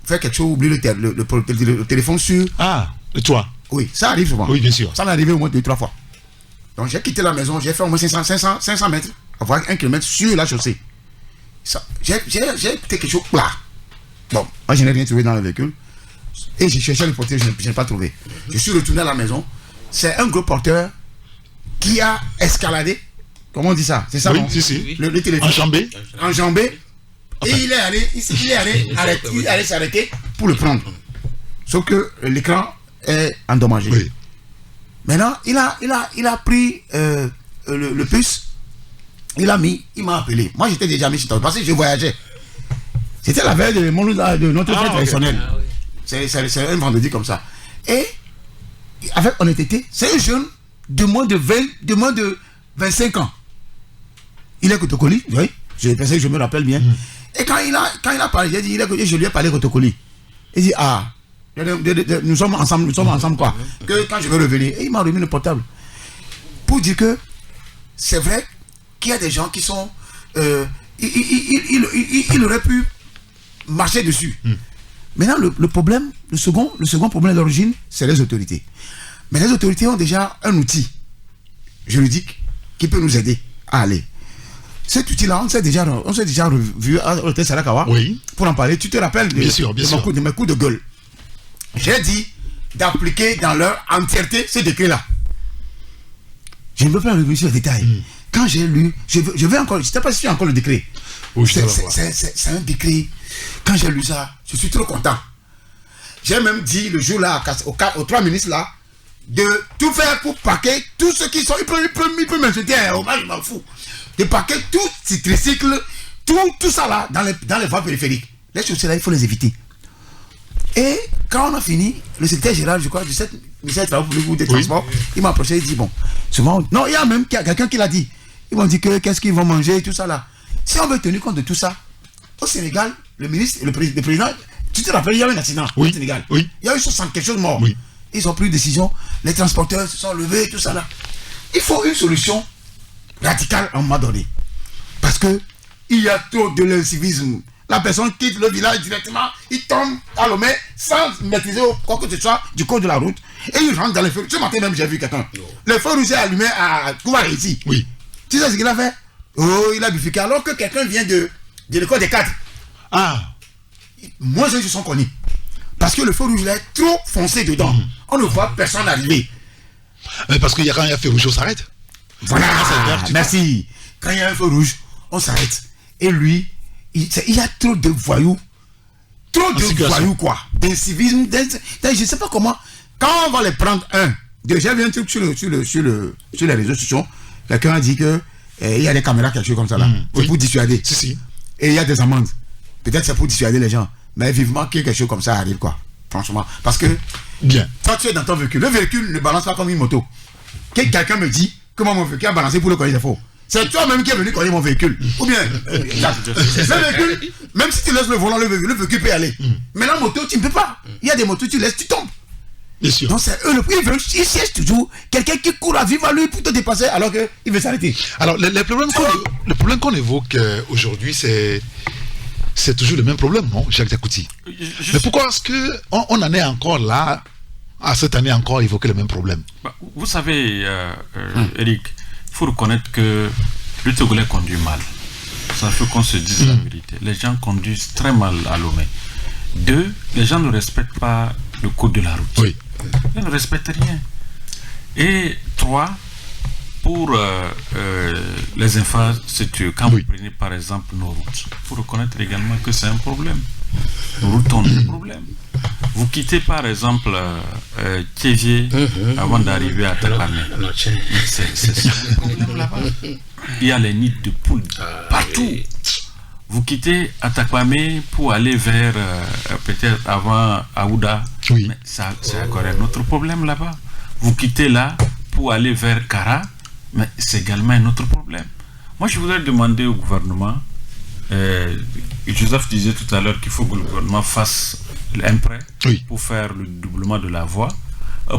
fait quelque chose, oublié le téléphone sur... Ah, et toi? Oui, ça arrive souvent. Oui, bien sûr. Ça m'est arrivé au moins 2-3 fois. Donc j'ai quitté la maison, j'ai fait au moins 500 mètres, avoir 1 km sur la chaussée. J'ai quelque chose là. Bon, moi je n'ai rien trouvé dans le véhicule. Et j'ai cherché le porteur, je n'ai pas trouvé. Je suis retourné à la maison. C'est un gros porteur qui a escaladé. Comment on dit ça? C'est ça? Oui, non? si. Le téléphone. Enjambé. Et il est allé s'arrêter pour le prendre. Sauf que l'écran est endommagé. Oui. Maintenant, il a pris le puce. Il m'a appelé. Moi, j'étais déjà mis sur toi parce que je voyageais. C'était la veille de notre fête traditionnelle. C'est un vendredi comme ça. Et avec honnêteté, c'est un jeune de moins de 25 ans. Il est Kotokoli, oui. Je pensais que je me rappelle bien. Et quand il a parlé, je lui ai parlé Kotokoli. Il dit, nous sommes ensemble quoi. Que quand je vais revenir, et il m'a remis le portable. Pour dire que c'est vrai qu'il y a des gens qui sont... il aurait pu marcher dessus. Maintenant, le problème, le second problème d'origine, c'est les autorités. Mais les autorités ont déjà un outil juridique qui peut nous aider à aller. Cet outil-là, on s'est déjà revu à l'hôtel Sarakawa pour en parler. Tu te rappelles de mes coups de gueule. J'ai dit d'appliquer dans leur entièreté ce décret-là. Je ne veux pas revenir sur les détails. Quand j'ai lu, je vais encore, je ne sais pas si j'ai encore le décret. C'est un décret. Quand j'ai lu ça, je suis trop content. J'ai même dit le jour-là aux 3 ministres là de tout faire pour paquer tous ceux qui sont. Il peut m'insulter, je m'en fous. De paquer tout ces tricycles, tout ça là dans les voies périphériques. Les choses là, il faut les éviter. Et quand on a fini, le secrétaire général, je crois, de cette ministère des Travaux publics ou des Transports, il m'a approché, il dit bon, souvent, non, il y a même quelqu'un qui l'a dit. Ils m'ont dit que qu'est-ce qu'ils vont manger, tout ça là. Si on veut tenir compte de tout ça, au Sénégal, le ministre, le président, tu te rappelles, il y a eu un accident au Sénégal. Oui. Il y a eu 60 quelque chose de morts. Oui. Ils ont pris une décision, les transporteurs se sont levés, tout ça là. Il faut une solution radicale à un moment donné. Parce que il y a trop de l'incivisme. La personne quitte le village directement, il tombe à Lomé sans maîtriser quoi que ce soit du code de la route et il rentre dans les feux. Ce matin même, j'ai vu quelqu'un. Le feu rouge est allumé à Kouvaré ici. Oui. Tu sais ce qu'il a fait? Oh, il a bifurqué alors que quelqu'un vient de l'école des cadres. Ah. Moi, ils se sont connus. Parce que le feu rouge là est trop foncé dedans. On ne voit personne arriver. Parce qu'il y a quand il y a feu rouge, on s'arrête. Voilà, merci. Quand il y a un feu rouge, on s'arrête. Et lui, il y a trop de voyous. Trop de voyous, quoi. D'incivisme. Je ne sais pas comment. Quand on va les prendre déjà, il y a un truc sur les réseaux sociaux. Quelqu'un a dit que il y a des caméras, quelque chose comme ça là. C'est pour dissuader. Si. Et il y a des amendes. Peut-être c'est pour dissuader les gens. Mais vivement que quelque chose comme ça arrive, quoi. Franchement. Parce que. Bien. Toi, tu es dans ton véhicule. Le véhicule ne balance pas comme une moto. Quelqu'un me dit comment mon véhicule a balancé pour le coller des faux. C'est toi-même qui est venu coller mon véhicule. Ou bien, le véhicule, même si tu laisses le volant, le véhicule peut y aller. Mais la moto, tu ne peux pas. Il y a des motos, tu laisses, tu tombes. Bien sûr. Donc c'est eux, il cherche toujours quelqu'un qui court à vivre à lui pour te dépasser alors qu'il veut s'arrêter. Alors, le problème qu'on évoque aujourd'hui, c'est toujours le même problème, non, Jacques Diakouti? Mais pourquoi est-ce qu'on en est encore là, à cette année encore, évoquer le même problème? Vous savez, Eric, il faut reconnaître que le Togolais conduit mal. Ça fait qu'on se dise la vérité. Les gens conduisent très mal à Lomé. 2, les gens ne respectent pas le code de la route. Oui. Ils ne respectent rien. Et 3, pour les infrastructures, quand vous prenez par exemple nos routes, il faut reconnaître également que c'est un problème. Nos routes ont un problème. Vous quittez par exemple Thiévier avant d'arriver à Tapamé. C'est un problème là-bas. Il y a les nids de poules partout. Vous quittez Atakpamé pour aller vers peut-être avant Aouda. Oui. Mais ça, c'est encore un autre problème là-bas. Vous quittez là pour aller vers Kara, mais c'est également un autre problème. Moi, je voudrais demander au gouvernement, Joseph disait tout à l'heure qu'il faut que le gouvernement fasse un prêt pour faire le doublement de la voie.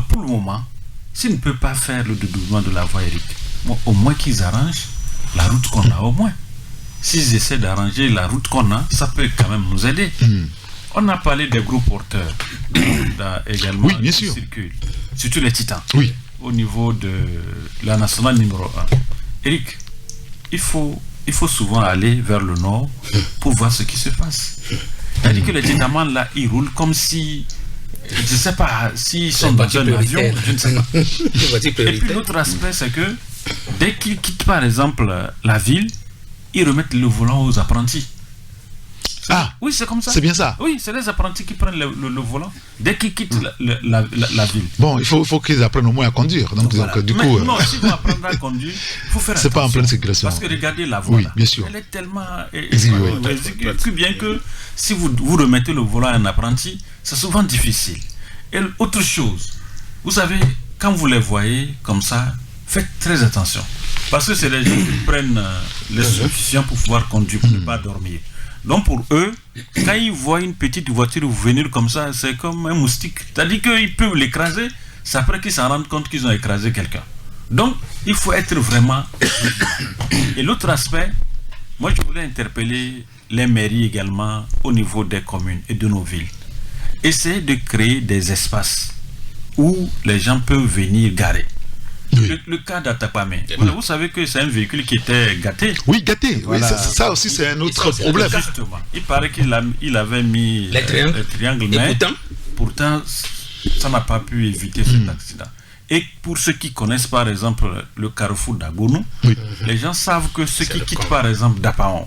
Pour le moment, s'il ne peut pas faire le doublement de la voie, Eric, au moins qu'ils arrangent la route qu'on a au moins. S'ils essaient d'arranger la route qu'on a, ça peut quand même nous aider. On a parlé des gros porteurs également bien sûr. Qui circulent, surtout les titans, Oui. au niveau de la nationale numéro 1. Eric, il faut souvent aller vers le nord pour voir ce qui se passe. C'est-à-dire que les titamans là, ils roulent comme si, je ne sais pas, s'ils sont dans un avion, je ne sais pas. Et puis l'autre aspect, c'est que dès qu'ils quittent par exemple la ville, ils remettent le volant aux apprentis. Ah, oui, c'est comme ça. C'est bien ça. Oui, c'est les apprentis qui prennent le volant dès qu'ils quittent la ville. Bon, il faut qu'ils apprennent au moins à conduire. Donc, Voilà. du Mais coup. non, si vous apprenez à conduire, il faut faire attention. C'est pas en pleine circulation. Parce que regardez la voie. Bien sûr. Elle est tellement exiguë, bien que si vous remettez le volant à un apprenti, c'est souvent difficile. Et autre chose, vous savez, quand vous les voyez comme ça, faites très attention. Parce que c'est les gens qui prennent les stupéfiants pour pouvoir conduire, pour ne pas dormir. Donc pour eux, quand ils voient une petite voiture venir comme ça, c'est comme un moustique. C'est-à-dire qu'ils peuvent l'écraser, c'est après qu'ils s'en rendent compte qu'ils ont écrasé quelqu'un. Donc il faut être vraiment... Et l'autre aspect, moi je voulais interpeller les mairies également au niveau des communes et de nos villes. Essayez de créer des espaces où les gens peuvent venir garer. Le cas d'Atapamé, vous savez que c'est un véhicule qui était gâté. Oui, gâté. Voilà. Oui, ça aussi, c'est un autre problème. Justement. Il paraît qu'il avait mis les triangles, mais pourtant, ça n'a pas pu éviter cet accident. Et pour ceux qui connaissent par exemple le carrefour d'Agounou, les gens savent que ceux qui quittent par exemple Dapaon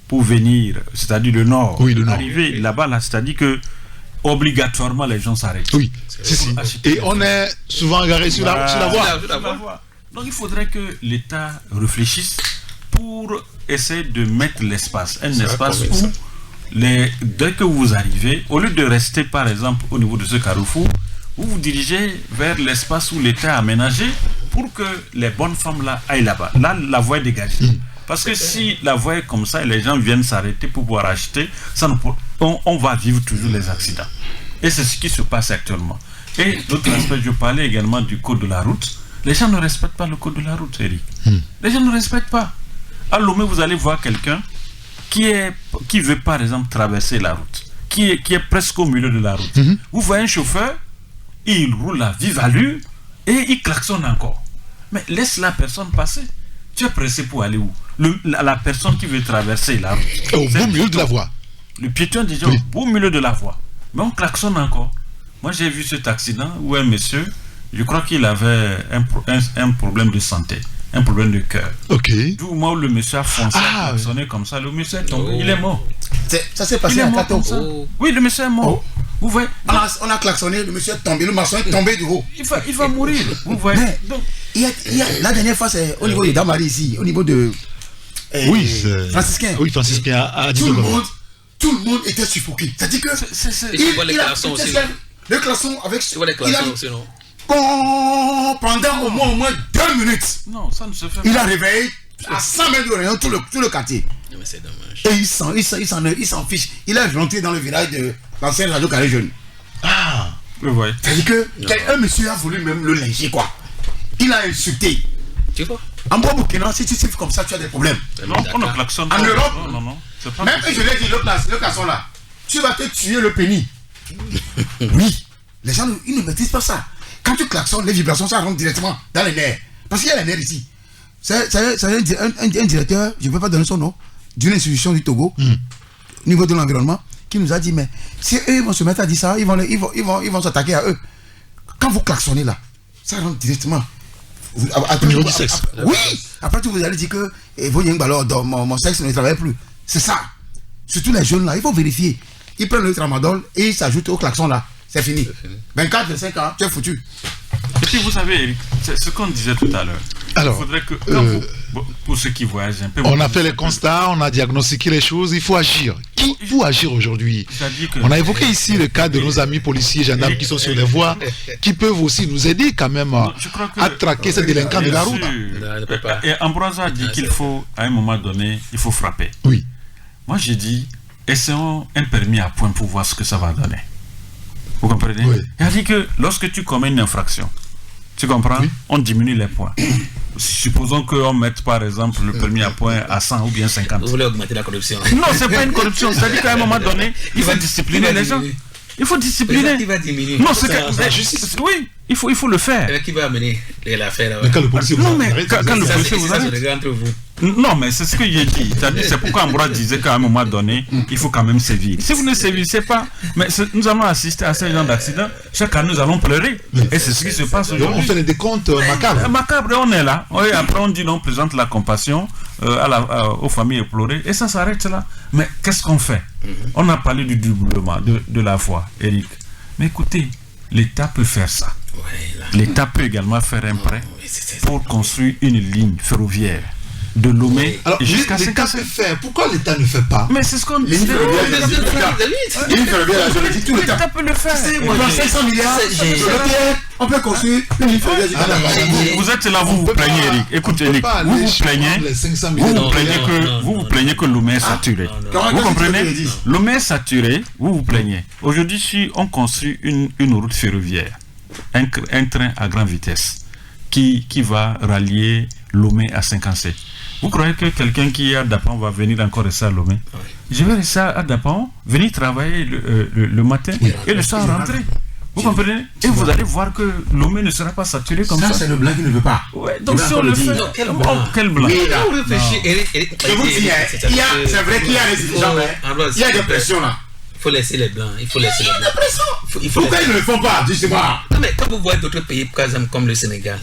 pour venir, c'est-à-dire le nord, arriver là-bas, c'est-à-dire que obligatoirement les gens s'arrêtent. Oui, et on est souvent garé sur la voie. Donc il faudrait que l'État réfléchisse pour essayer de mettre l'espace, un espace où dès que vous arrivez, au lieu de rester par exemple au niveau de ce carrefour, vous vous dirigez vers l'espace où l'État a aménagé pour que les bonnes femmes là aillent là-bas. Là, la voie est dégagée. Parce que si la voie est comme ça et les gens viennent s'arrêter pour pouvoir acheter, on va vivre toujours les accidents. Et c'est ce qui se passe actuellement. Et l'autre aspect, je parlais également du code de la route. Les gens ne respectent pas le code de la route, Eric. Les gens ne respectent pas. À Lomé, vous allez voir quelqu'un qui veut par exemple traverser la route, qui est presque au milieu de la route. Vous voyez un chauffeur, il roule à vive allure et il klaxonne encore. Mais laisse la personne passer. Tu es pressé pour aller où? La personne qui veut traverser la route. Au beau milieu de la voie. Le piéton déjà au beau milieu de la voie. Mais on klaxonne encore. Moi j'ai vu cet accident où un monsieur, je crois qu'il avait un problème de santé, un problème de cœur. Ok. Du moment où le monsieur a foncé, a klaxonné comme ça, le monsieur est tombé, il est mort. Ça s'est passé à Kato. Oui, le monsieur est mort. Vous voyez, on a klaxonné, le monsieur est tombé, le maçon est tombé du haut. Il va mourir. Vous voyez. Donc, la dernière fois, c'est au niveau de Damari ici, au niveau de franciscain. Oui, franciscain a dit tout le monde était suffoqué. C'est-à-dire que le klaxon avec pendant au moins 2 minutes. Non, ça ne se fait pas. Il a réveillé à 100 mètres de rayon tout le quartier. Mais c'est dommage. Et il s'en fiche. Il est rentré dans le village de l'ancienne radio Carré Jaune. Oui. C'est-à-dire que un monsieur a voulu même le lyncher, quoi. Il a insulté. Tu vois? En Burkina, si tu siffles comme ça, tu as des problèmes. Non, on ne klaxonne pas. En Europe, non. Même je l'ai dit, le klaxon là, tu vas te tuer le pénis. Oui. Les gens, ils ne maîtrisent pas ça. Quand tu klaxonnes, les vibrations, ça rentre directement dans les nerfs. Parce qu'il y a les nerfs ici. C'est un directeur, je ne peux pas donner son nom, d'une institution du Togo, au niveau de l'environnement, qui nous a dit, mais si eux vont se mettre à dire ça, ils vont s'attaquer à eux. Quand vous klaxonnez là, ça rentre directement. Oui. Après tout, vous allez dire que mon sexe ne travaille plus. C'est ça. Surtout les jeunes là, il faut vérifier. Ils prennent le tramadol et ils s'ajoutent au klaxon là. C'est fini. 24, 25 ans, tu es foutu. Et puis vous savez, Eric, c'est ce qu'on disait tout à l'heure. Alors, il faudrait que, pour ceux qui voyagent un peu... On a fait les constats, on a diagnostiqué les choses, il faut agir. Qui peut agir aujourd'hui? On a évoqué ici le cas de nos amis policiers et gendarmes qui sont sur les voies, qui peuvent aussi nous aider quand même à traquer ces délinquants de la route. Et Ambroise a dit qu'il faut, à un moment donné, il faut frapper. Oui. Moi j'ai dit, essayons un permis à point pour voir ce que ça va donner. Vous comprenez? Oui. Il a dit que lorsque tu commets une infraction, tu comprends? Oui. On diminue les points. Supposons qu'on mette par exemple le permis à points à 100 ou bien 50. Vous voulez augmenter la corruption? Non, c'est pas une corruption. C'est-à-dire qu'à un moment donné, il faut discipliner les gens. Il faut discipliner. Qui va diminuer? Non, c'est la justice. Oui, il faut le faire. Et qui va amener l'affaire? Mais quand le policier vous arrête, quand le policier vous arrête. Entre vous. Non, mais c'est ce que j'ai dit. C'est pourquoi Ambroise disait qu'à un moment donné, il faut quand même sévir. Si vous ne sévissez pas, mais nous allons assister à ces gens d'accidents, chaque année nous allons pleurer. Et c'est ce qui se passe aujourd'hui. On fait des décomptes macabres. Macabres, on est là. Et après on dit non, on présente la compassion aux familles éplorées. Et ça s'arrête là. Mais qu'est-ce qu'on fait? On a parlé du doublement de la voie, Eric. Mais écoutez, l'État peut faire ça. L'État peut également faire un prêt pour construire une ligne ferroviaire de Lomé jusqu'à 50. Pourquoi l'État ne fait pas? Mais c'est ce qu'on dit. L'État peut le faire. 500 milliards, on peut construire une ligne ferroviaire. Vous êtes là, vous plaignez, Eric. Écoutez, Eric, vous plaignez que Lomé est saturé. Vous comprenez? Lomé est saturé, vous plaignez. Aujourd'hui, si on construit une route ferroviaire, un train à grande vitesse qui va rallier Lomé à 57. Vous croyez que quelqu'un qui est à Dapan va venir encore rester à Lomé? Je vais rester à Dapan, venir travailler le matin et le soir rentrer. Vous comprenez? Et vous allez voir que Lomé ne sera pas saturé comme ça. Ça, c'est le blanc qui ne veut pas. Ouais, donc si on le fait, quel blanc? C'est vrai qu'il y a des exigences, il y a des pressions là. Il faut laisser les blancs. Pourquoi ils ne le font pas, justement? Non, mais quand vous voyez d'autres pays, par exemple, comme le Sénégal,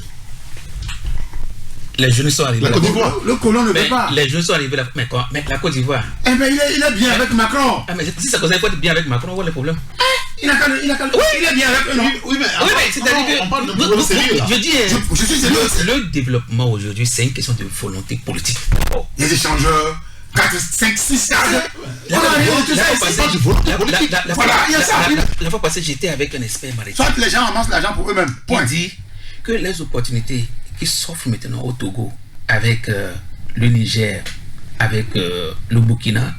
les jeunes sont arrivés. La Côte d'Ivoire, le colon ne veut pas. Les jeunes sont arrivés là. Mais quoi? Mais la Côte d'Ivoire. Eh bien, il est bien avec Macron. Mais si ça concerne, il faut être bien avec Macron, où est le problème? Il a qu'à il est bien avec eux, non? Oui, mais c'est-à-dire que. On parle de problème sérieux là. Je dis, je suis sérieux. Le développement aujourd'hui, c'est une question de volonté politique. Il y a des échangeurs. 4, 5, 6 cadres. La fois passée, j'étais avec un expert maritime. Soit les gens amassent l'argent pour eux-mêmes. Il dit que les opportunités qui s'offrent maintenant au Togo, avec le Niger, avec le Burkina,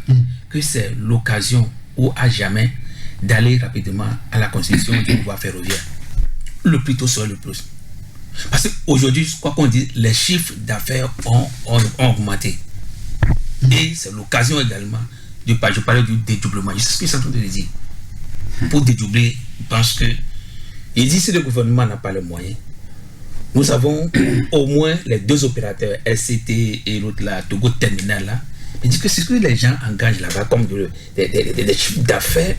que c'est l'occasion ou à jamais d'aller rapidement à la constitution du pouvoir ferroviaire. Le plus tôt sera le plus. Parce qu'aujourd'hui, quoi qu'on dise, les chiffres d'affaires ont augmenté. Et c'est l'occasion également, je parlais du dédoublement. Je sais ce que c'est en train de dire. Pour dédoubler, parce que, il dit si le gouvernement n'a pas les moyens, nous avons au moins les 2 opérateurs, LCT et l'autre là, Togo Terminal là. Il dit que c'est ce que les gens engagent là-bas comme des chiffres d'affaires.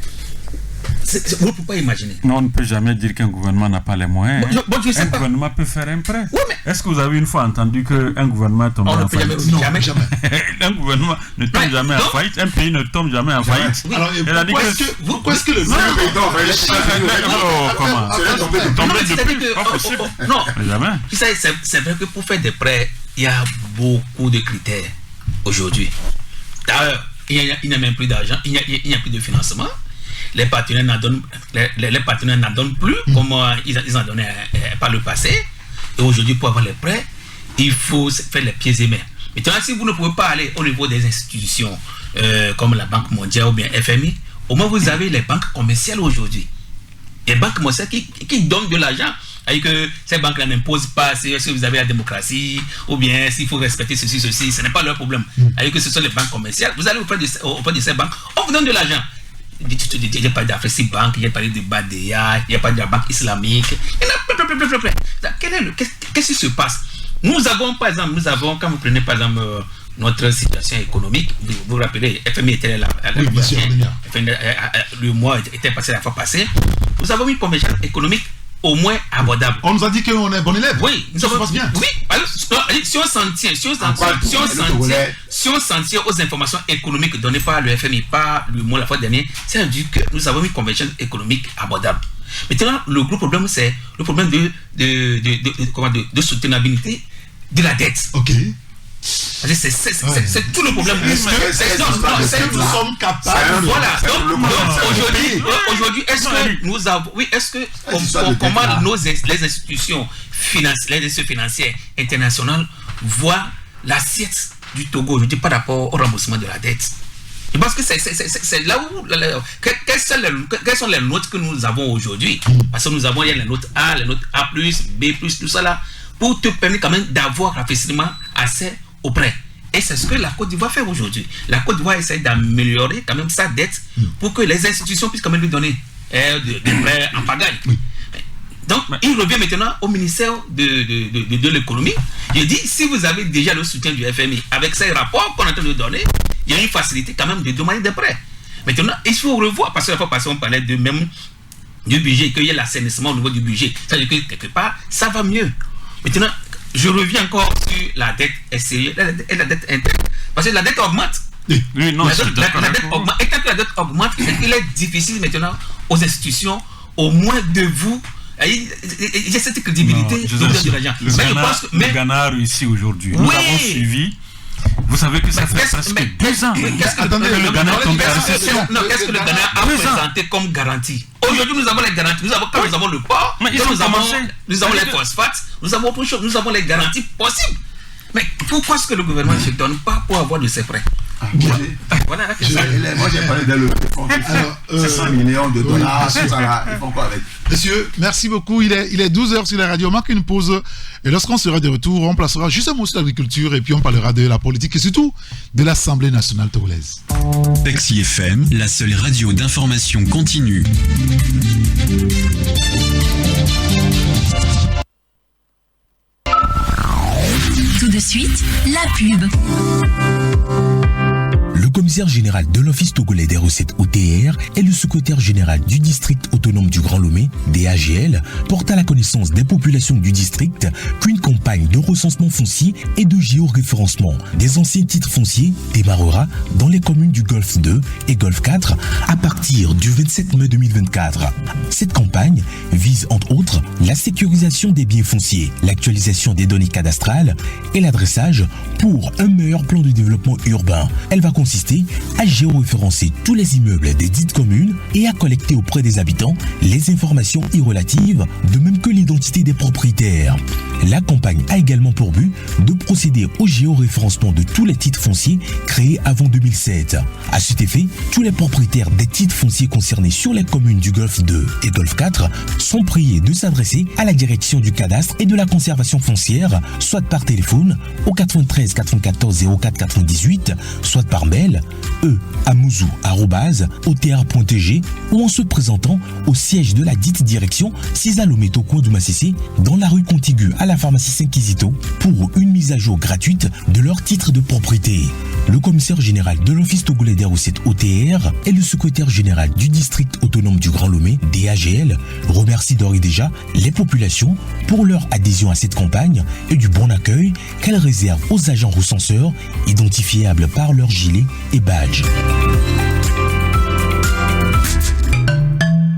Vous ne pouvez pas imaginer. Non, on ne peut jamais dire qu'un gouvernement n'a pas les moyens. Un gouvernement peut faire un prêt. Oui, mais... Est-ce que vous avez une fois entendu qu'un gouvernement tombe en faillite? Jamais. Un gouvernement ne tombe jamais en faillite. Un pays ne tombe jamais en faillite. Oui. Alors, pourquoi est-ce que le comment tomber depuis? Pas possible. Non, jamais. C'est vrai que pour faire des prêts, il y a beaucoup de critères aujourd'hui. D'ailleurs, il n'y a même plus d'argent, il n'y a plus de financement. Les partenaires n'en donnent plus comme ils en donnaient par le passé. Et aujourd'hui, pour avoir les prêts, il faut faire les pieds et mains. Maintenant, si vous ne pouvez pas aller au niveau des institutions comme la Banque mondiale ou bien FMI, au moins vous avez les banques commerciales aujourd'hui. Les banques commerciales qui donnent de l'argent. Et que ces banques-là n'imposent pas si vous avez la démocratie ou bien s'il faut respecter ceci, ce n'est pas leur problème. Et que ce sont les banques commerciales. Vous allez auprès de ces banques, on vous donne de l'argent. J'ai parlé d'Afrique Bank, j'ai parlé de Badea, j'ai parlé de la Banque islamique. Il y en a plein. Qu'est-ce qui se passe? Nous avons, par exemple, quand vous prenez par exemple notre situation économique, vous vous rappelez, FMI était là. Oui, bien sûr. Le mois était passé la fois passée. Nous avons une convergence économique au moins abordable. On nous a dit qu'on est bon élève. Oui, ça se passe bien. Oui, alors, si on s'en tient aux informations économiques données par le FMI, par le mois la fois dernière, c'est à dire que nous avons une convergence économique abordable. Maintenant, le gros problème, c'est le problème de soutenabilité de la dette. Ok. C'est tout le problème. Nous sommes capables. Voilà. Donc aujourd'hui, comment les institutions financières internationales voient l'assiette du Togo aujourd'hui par rapport au remboursement de la dette? Je pense que c'est là où quelles sont les notes que nous avons aujourd'hui? Parce que il y a les notes A, les notes A+, B+, tout ça là, pour te permettre quand même d'avoir facilement accès auprès. Et c'est ce que la Côte d'Ivoire fait aujourd'hui. La Côte d'Ivoire essaie d'améliorer quand même sa dette pour que les institutions puissent quand même lui donner des prêts en pagaille. Oui. Donc, il revient maintenant au ministère de l'économie. Il dit, si vous avez déjà le soutien du FMI, avec ces rapports qu'on est en train de donner, il y a une facilité quand même de demander des prêts. Maintenant, il faut revoir, parce que la fois passée, on parlait de même du budget, qu'il y ait l'assainissement au niveau du budget. C'est-à-dire que quelque part, ça va mieux. Maintenant, je reviens encore sur la dette extérieure et la dette interne. Parce que la dette augmente. Oui, non, la dette augmente. Et quand la dette augmente, il est difficile maintenant aux institutions, au moins de vous. Il y a cette crédibilité de l'argent. Le Ghana a réussi aujourd'hui. Nous avons suivi. Vous savez que ça fait presque 2 ans. Attendez, le Ghana est tombé en récession. Non, qu'est-ce que le Ghana a présenté comme garantie? Aujourd'hui, nous avons les garanties. Nous avons le port, nous avons les phosphates, nous avons autre chose, nous avons les garanties possibles. Mais pourquoi est-ce que le gouvernement ne se donne pas pour avoir de ces prêts? Voilà, moi j'ai parlé de le fonds. C'est 100 millions de dollars. Ils font quoi avec? Monsieur, merci beaucoup. Il est 12h sur la radio. On marque une pause. Et lorsqu'on sera de retour, on placera juste un mot sur l'agriculture et puis on parlera de la politique et surtout de l'Assemblée nationale togolaise. Taxi FM, la seule radio d'information continue. Tout de suite, la pub. Le commissaire général de l'Office togolais des recettes OTR et le secrétaire général du district autonome du Grand Lomé, DAGL, portent à la connaissance des populations du district qu'une campagne de recensement foncier et de géoréférencement des anciens titres fonciers démarrera dans les communes du Golfe 2 et Golfe 4 à partir du 27 mai 2024. Cette campagne vise entre autres la sécurisation des biens fonciers, l'actualisation des données cadastrales et l'adressage pour un meilleur plan de développement urbain. Elle va consister à géoréférencer tous les immeubles des dites communes et à collecter auprès des habitants les informations y relatives, de même que l'identité des propriétaires. La campagne a également pour but de procéder au géoréférencement de tous les titres fonciers créés avant 2007. À cet effet, tous les propriétaires des titres fonciers concernés sur les communes du Golfe 2 et Golfe 4 sont priés de s'adresser à la direction du cadastre et de la conservation foncière, soit par téléphone au 93 94 04 98, soit par mail amouzou@otr.tg ou en se présentant au siège de la dite direction 6 à Lomé, au coin du Massissé, dans la rue contiguë à la pharmacie Saint-Quisito, pour une mise à jour gratuite de leur titre de propriété. Le commissaire général de l'Office togolais des recettes OTR et le secrétaire général du district autonome du Grand Lomé, DAGL, remercient d'ores et déjà les populations pour leur adhésion à cette campagne et du bon accueil qu'elle réserve aux agents recenseurs identifiables par leur gilet et badge.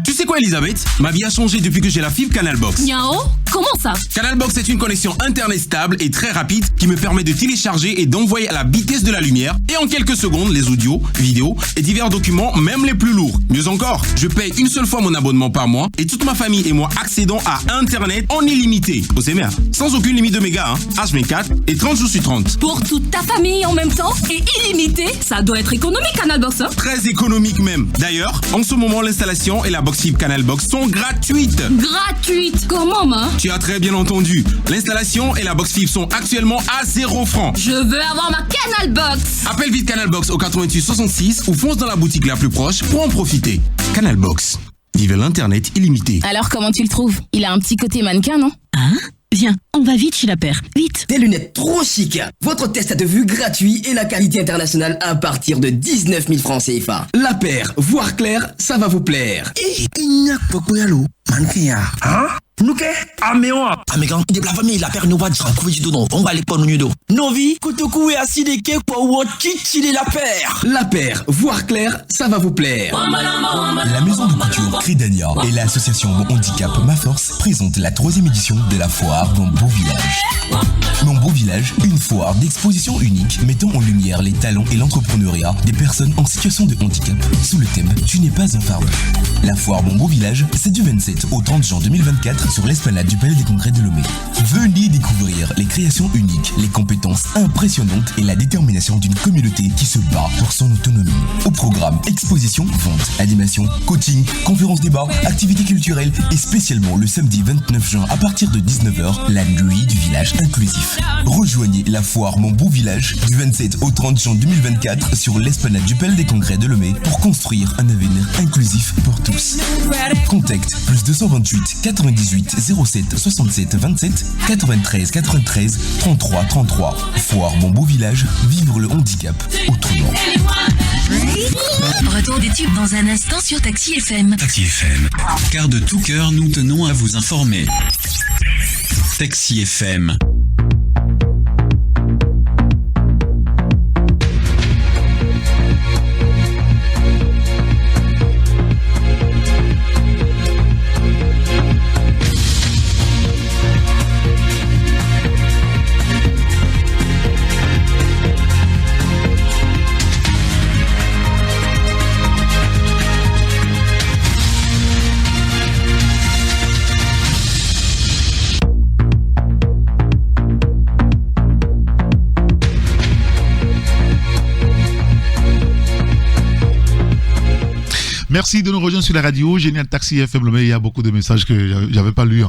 Tu sais quoi, Elisabeth? Ma vie a changé depuis que j'ai la fibre Canalbox. Niao, comment ça? Canalbox est une connexion internet stable et très rapide qui me permet de télécharger et d'envoyer à la vitesse de la lumière et en quelques secondes les audios, vidéos et divers documents, même les plus lourds. Mieux encore, je paye une seule fois mon abonnement par mois et toute ma famille et moi accédons à Internet en illimité. Au CMR, sans aucune limite de mégas, H24 et 30 jours sur 30. Pour toute ta famille en même temps et illimité, ça doit être économique Canalbox, hein? Très économique même. D'ailleurs, en ce moment, l'installation et la box fibre Canalbox sont gratuites. Gratuite? Comment, ma? Tu as très bien entendu. L'installation et la box fibre sont actuellement à 0 francs. Je veux avoir ma Canalbox. Appelle vite Canalbox au 88 66 ou fonce dans la boutique la plus proche pour en profiter. Canalbox. Vive l'internet illimité. Alors comment tu le trouves? Il a un petit côté mannequin, non? Hein? Viens, on va vite chez La Paire, vite. Des lunettes trop chic. Votre test de vue gratuit et la qualité internationale à partir de 19 000 francs CFA. La Paire, voir clair, ça va vous plaire. Il n'y a pas de mannequin. Hein? Nous qu'est? Ah mais quand il la famille, La Paire nous va dire couper du dos, on va aller pas nous dos. Novi, Kotoku et assis des quais pour watcher La Paire. La Paire, voir clair, ça va vous plaire. La maison de couture Crédania et l'association Mon Handicap Ma Force présentent la 3e édition de la foire Mon Beau Village. Mon Beau Village, une foire d'exposition unique mettant en lumière les talents et l'entrepreneuriat des personnes en situation de handicap sous le thème Tu n'es pas un fardeau. La foire Mon Beau Village, c'est du 27 au 30 juin 2024 sur l'esplanade du Palais des Congrès de Lomé. Venez découvrir les créations uniques, les compétences impressionnantes et la détermination d'une communauté qui se bat pour son autonomie. Au programme, exposition, vente, animation, coaching, conférences débat, activités culturelles et spécialement le samedi 29 juin à partir de 19h, la nuit du village inclusif. Rejoignez la foire Mon Beau Village du 27 au 30 juin 2024 sur l'esplanade du Palais des Congrès de Lomé pour construire un avenir inclusif pour tous. Contact plus 228 98 07 67 27 93 93 33 33. Foire Mon Beau Village, vivre le handicap autrement. Retour des tubes dans un instant sur Taxi FM. Taxi FM, car de tout cœur nous tenons à vous informer. Taxi FM. Merci de nous rejoindre sur la radio Génial Taxi FM Lomé. Il y a beaucoup de messages que j'avais pas lus.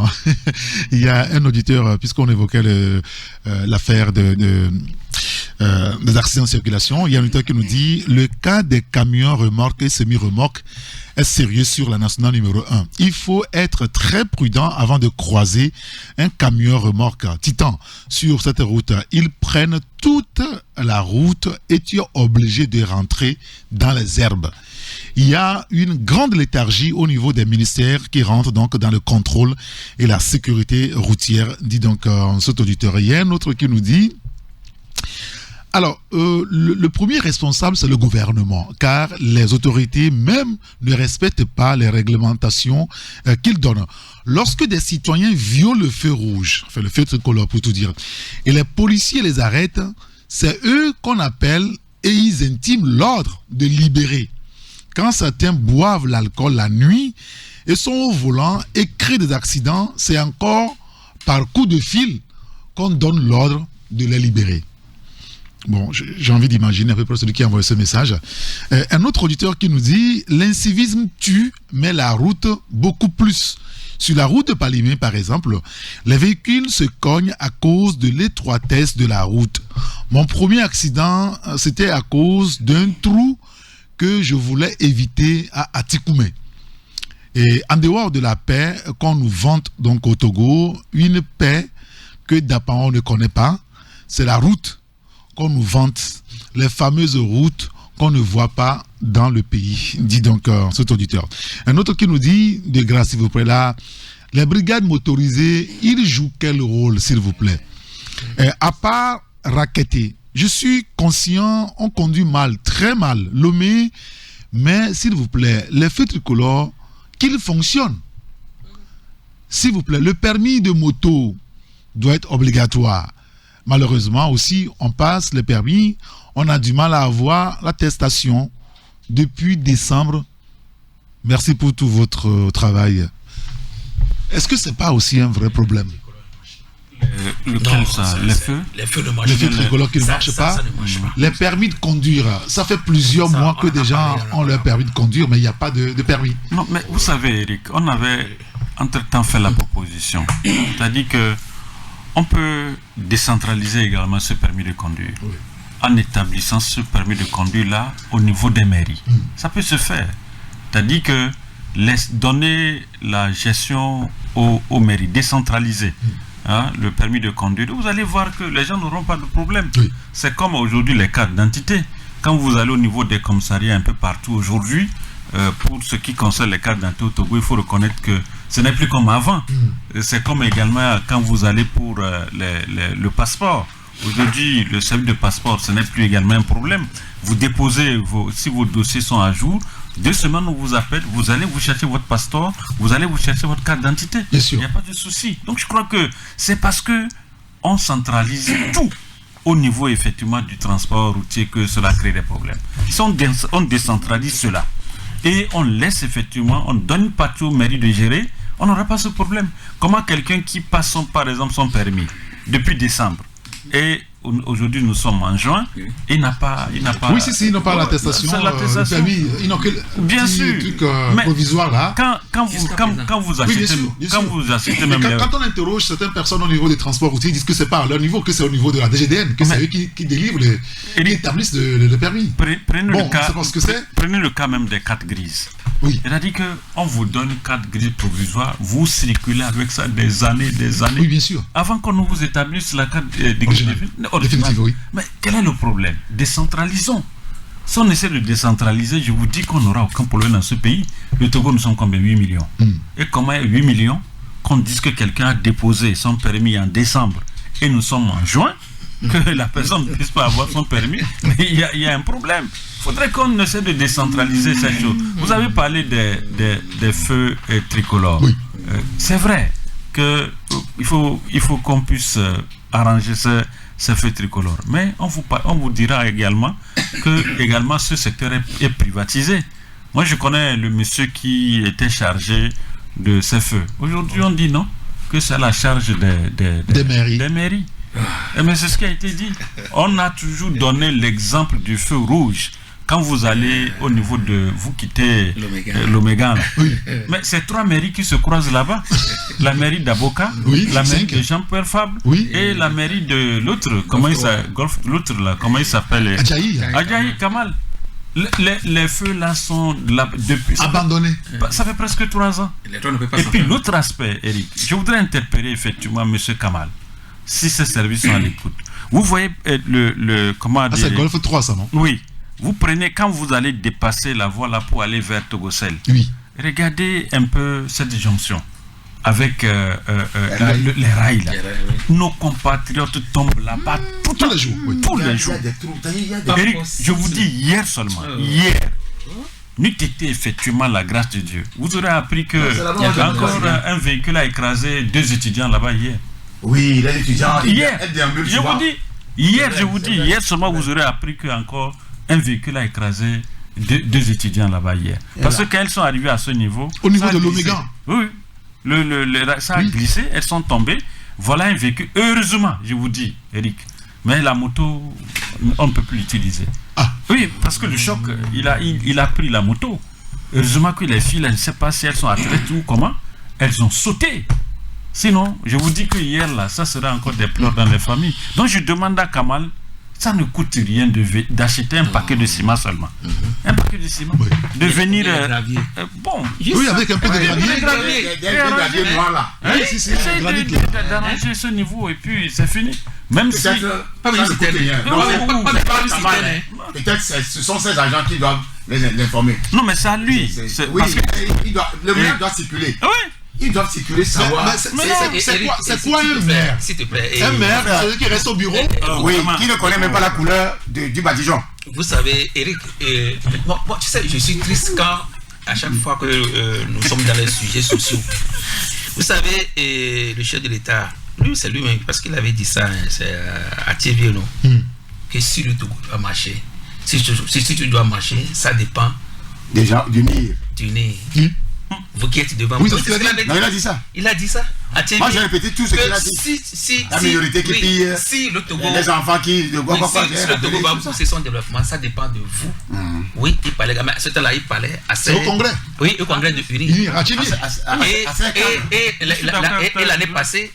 Il y a un auditeur, puisqu'on évoquait l'affaire des accidents de circulation. Il y a un auditeur qui nous dit le cas des camions remorques et semi-remorques est sérieux sur la nationale numéro 1. Il faut être très prudent avant de croiser un camion remorque Titan sur cette route. Ils prennent toute la route et tu es obligé de rentrer dans les herbes. Il y a une grande léthargie au niveau des ministères qui rentrent donc dans le contrôle et la sécurité routière, dit donc cet auditeur. Il y a un autre qui nous dit... Alors, le premier responsable, c'est le gouvernement, car les autorités même ne respectent pas les réglementations qu'ils donnent. Lorsque des citoyens violent le feu rouge, enfin le feu tricolore pour tout dire, et les policiers les arrêtent, c'est eux qu'on appelle et ils intiment l'ordre de libérer. Quand certains boivent l'alcool la nuit et sont au volant et créent des accidents, c'est encore par coup de fil qu'on donne l'ordre de les libérer. Bon, j'ai envie d'imaginer à peu près celui qui a envoyé ce message. Un autre auditeur qui nous dit « L'incivisme tue, mais la route beaucoup plus. Sur la route de Palimé, par exemple, les véhicules se cognent à cause de l'étroitesse de la route. Mon premier accident, c'était à cause d'un trou que je voulais éviter à Atikoumé. Et en dehors de la paix qu'on nous vante donc au Togo, une paix que d'apparemment on ne connaît pas, c'est la route qu'on nous vante, les fameuses routes qu'on ne voit pas dans le pays, dit donc cet auditeur. Un autre qui nous dit, de grâce s'il vous plaît, là, les brigades motorisées, ils jouent quel rôle s'il vous plaît? À part raqueter, je suis conscient, on conduit mal, très mal, Lomé, mais s'il vous plaît, les feux tricolores, qu'ils fonctionnent. S'il vous plaît, le permis de moto doit être obligatoire. Malheureusement aussi, on passe les permis, on a du mal à avoir l'attestation depuis décembre. Merci pour tout votre travail. Est-ce que ce n'est pas aussi un vrai problème? Lequel ça? Les feux? Les feux ne marchent pas. Les feux tricolores qui ne marchent pas. Les permis de conduire, ça fait plusieurs mois que des gens ont leur permis de conduire, mais il n'y a pas de permis. Non, mais vous savez, Eric, on avait entre-temps fait la proposition. C'est-à-dire que on peut décentraliser également ce permis de conduire en établissant ce permis de conduire là au niveau des mairies. Ça peut se faire. C'est-à-dire que donner la gestion aux mairies, décentraliser le permis de conduire, vous allez voir que les gens n'auront pas de problème. C'est comme aujourd'hui les cartes d'identité. Quand vous allez au niveau des commissariats un peu partout aujourd'hui, pour ce qui concerne les cartes d'identité au Togo, il faut reconnaître que ce n'est plus comme avant. C'est comme également quand vous allez pour le passeport. Aujourd'hui, le service de passeport, ce n'est plus également un problème. Vous déposez, si vos dossiers sont à jour, 2 semaines on vous appelle, vous allez vous chercher votre passeport, vous allez vous chercher votre carte d'identité. Il n'y a pas de souci. Donc je crois que c'est parce que on centralise tout au niveau effectivement du transport routier que cela crée des problèmes. Si on décentralise cela et on laisse effectivement, on donne une partie aux mairies de gérer, on n'aura pas ce problème. Comment quelqu'un qui passe par exemple son permis depuis décembre et aujourd'hui nous sommes en juin, il n'a pas oui, ils n'ont pas l'attestation, permis, ils n'ont que bien sûr, truc provisoire là. Quand vous achetez même quand on interroge certaines personnes au niveau des transports routiers, ils disent que c'est pas à leur niveau, que c'est au niveau de la DGDN, que c'est eux qui délivrent qui établissent le permis. Prenez le cas même des cartes grises. C'est-à-dire qu'on vous donne une carte grise provisoire, vous circulez avec ça des années. Oui, bien sûr. Avant qu'on vous établisse la carte définitive, oui. Mais quel est le problème? Décentralisons. Si on essaie de décentraliser, je vous dis qu'on n'aura aucun problème dans ce pays. Le Togo, nous sommes combien? 8 millions. Et comment 8 millions qu'on dise que quelqu'un a déposé son permis en décembre et nous sommes en juin, que la personne ne puisse pas avoir son permis, il y a un problème. Il faudrait qu'on essaie de décentraliser cette chose. Vous avez parlé des feux tricolores. Oui. C'est vrai qu'il faut qu'on puisse arranger ces feux tricolores. Mais on vous dira également que également ce secteur est privatisé. Moi, je connais le monsieur qui était chargé de ces feux. Aujourd'hui, on dit non, que c'est à la charge des mairies. Mais c'est ce qui a été dit. On a toujours donné l'exemple du feu rouge quand vous allez au niveau de... Vous quittez l'Oméga. Mais c'est 3 mairies qui se croisent là-bas. La mairie d'Aboka, la mairie de Jean-Pierre Fabre et la mairie de l'autre, comment il s'appelle Adjaï Kamal. Les feux là sont là depuis... Abandonnés. Ça fait presque 3 ans. Et puis l'autre aspect, Eric, je voudrais interpeller effectivement M. Kamal, si ces services sont à l'écoute. Vous voyez comment dire... c'est Golfe 3 ça, non? Oui. Vous prenez, quand vous allez dépasser la voie là pour aller vers Togocel, regardez un peu cette jonction avec les rails là. Nos compatriotes tombent là-bas tous les jours. Tous les jours. Eric, je vous dis hier seulement, hier, n'eût été effectivement la grâce de Dieu. Vous aurez appris que encore un véhicule a écrasé 2 étudiants là-bas hier. Oui, les étudiants. Hier, je vous dis, hier seulement vous aurez appris que encore un véhicule a écrasé 2 étudiants là-bas hier. Parce que quand elles sont arrivées à ce niveau... Au niveau de l'Oméga. Oui, ça a glissé, elles sont tombées. Voilà un véhicule. Heureusement, je vous dis, Eric. Mais la moto, on ne peut plus l'utiliser. Oui, parce que le choc, il a pris la moto. Heureusement que les filles, je ne sais pas si elles sont athlètes ou comment, elles ont sauté. Sinon, je vous dis que hier, là, ça sera encore des pleurs dans les familles. Donc, je demande à Kamal, ça ne coûte rien d'acheter un paquet de ciment seulement. Un paquet de ciment. De venir... bon. Oui, avec un peu de gravier. Des graviers noirs là. D'arranger ce niveau et puis c'est fini. Même si... Peut-être ce sont ces agents qui doivent les informer. Non, mais c'est à lui. Oui, le maire doit circuler. Oui. Ils doivent circuler, savoir. C'est quoi un maire? S'il te plaît. Un maire, c'est qui reste au bureau? Oui, qui ne connaît même pas la couleur du badigeon. Vous savez, Eric, moi, tu sais, je suis triste quand, à chaque fois que nous sommes dans les sujets sociaux. Vous savez, le chef de l'État, lui, c'est lui-même, parce qu'il avait dit ça, c'est à TV, non? Que si le Togo doit marcher, si tu dois marcher, ça dépend. Déjà, du NIR. Du NIR. Vous qui êtes devant moi. Non, il a dit ça. Il a dit ça. Moi, j'ai répété tout ce qu'il a dit. La minorité qui pille, les enfants qui... Si le Togo va pousser son développement, ça dépend de vous. Oui, il parlait, à ce temps-là, il parlait assez... au Congrès. Oui, au Congrès de UNI. Et l'année passée,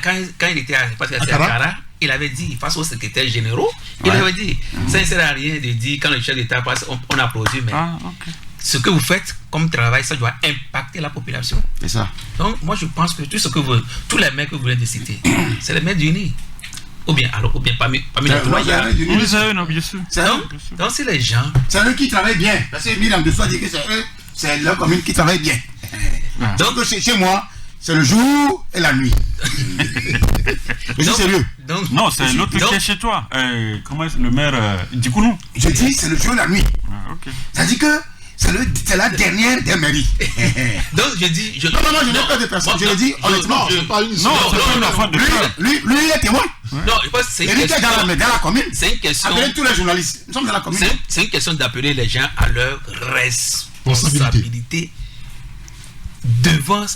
quand il était à Kara, il avait dit, face aux secrétaires généraux, il avait dit, ça ne sert à rien de dire, quand le chef d'État passe, on applaudit, mais... Ce que vous faites comme travail, ça doit impacter la population. C'est ça. Donc, moi, je pense que tous les maires que vous venez de citer, c'est les maires d'UNI. Ou bien parmi les trois, donc, c'est les gens. C'est eux qui travaillent bien. Parce que Miram de Soi dit que c'est eux, c'est leur commune qui travaille bien. Donc, chez moi, c'est le jour et la nuit. Je suis sérieux. Non, c'est l'autre qui est chez toi. Comment est le maire Dikounou? Je dis, c'est le jour et la nuit. Ça dit que c'est la dernière des mairies. Donc je dis... Non, je n'ai pas de personne. Je le dis honnêtement. C'est pas une Lui, il est témoin. Non, je pense que c'est une question... dans la commune. C'est une question... Appelez tous les journalistes. Nous sommes dans la commune. C'est une question d'appeler les gens à leur responsabilité devant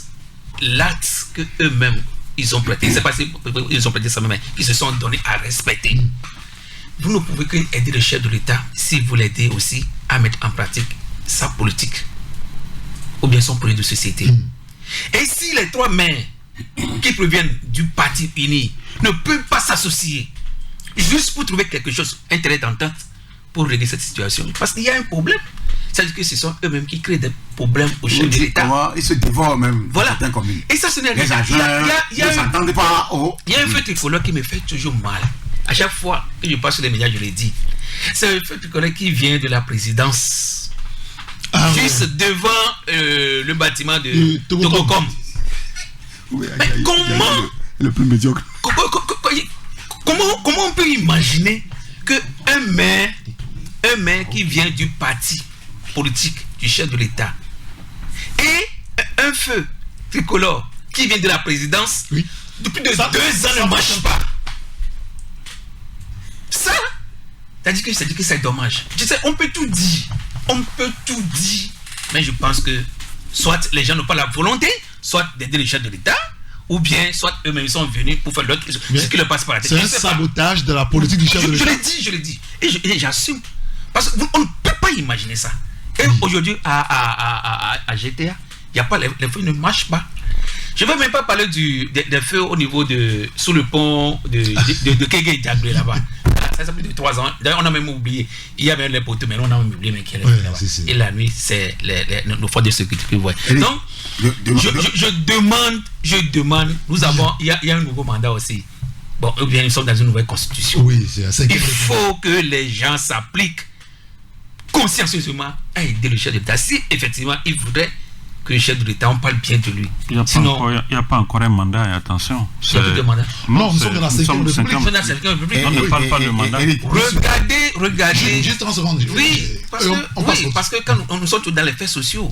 l'acte que eux-mêmes ils ont prêté. C'est pas ils ont prêté ça même, ils se sont donnés à respecter. Vous ne pouvez qu'aider le chef de l'État si vous l'aidez aussi à mettre en pratique sa politique ou bien son projet de société. Et si les trois maires qui proviennent du parti uni ne peuvent pas s'associer juste pour trouver quelque chose, un terrain d'entente pour régler cette situation, parce qu'il y a un problème, c'est-à-dire que ce sont eux-mêmes qui créent des problèmes au chef de l'État. Ils se dévorent même. Voilà. Et ça, ce n'est rien. Il y a un fait tricolore qui me fait toujours mal. À chaque fois que je passe sur les médias, je le dis. C'est un fait tricolore qui vient de la présidence. Juste devant le bâtiment de Togocom. Mais comment le plus médiocre. Comment on peut imaginer qu'un maire qui vient du parti politique du chef de l'État et un feu tricolore qui vient de la présidence depuis 2 ans ne marche pas? Ça, c'est-à-dire que c'est dommage. Je sais, on peut tout dire, mais je pense que soit les gens n'ont pas la volonté, soit d'aider le chef de l'État, ou bien soit eux-mêmes sont venus pour faire ce qui leur passe par la tête. C'est un sabotage de la politique du chef de l'État. Je l'ai dit, et j'assume. Parce qu'on ne peut pas imaginer ça. Et aujourd'hui, à GTA, il n'y a pas, les feux ne marchent pas. Je ne veux même pas parler des feux au niveau sous le pont de Kege Diablé là-bas. Ça fait plus de 3 ans. D'ailleurs, on a même oublié. Il y avait les poteaux, mais on a même oublié mais qui est là-bas. Et la nuit, c'est nos forces de sécurité que vous voyez. Donc, je demande, il y a un nouveau mandat aussi. Bon, ou bien nous sommes dans une nouvelle constitution. Oui, c'est assez. Il faut que les gens s'appliquent consciencieusement à aider le chef de l'État. Si effectivement il voudrait que le chef de l'État, on parle bien de lui. Il n'y a pas encore un mandat, et attention. Il y a plus de mandat. Non, nous sommes dans la 5e République. On ne parle pas de mandat. Regardez. Juste 30 secondes. Oui, parce que quand nous sommes tous dans les faits sociaux,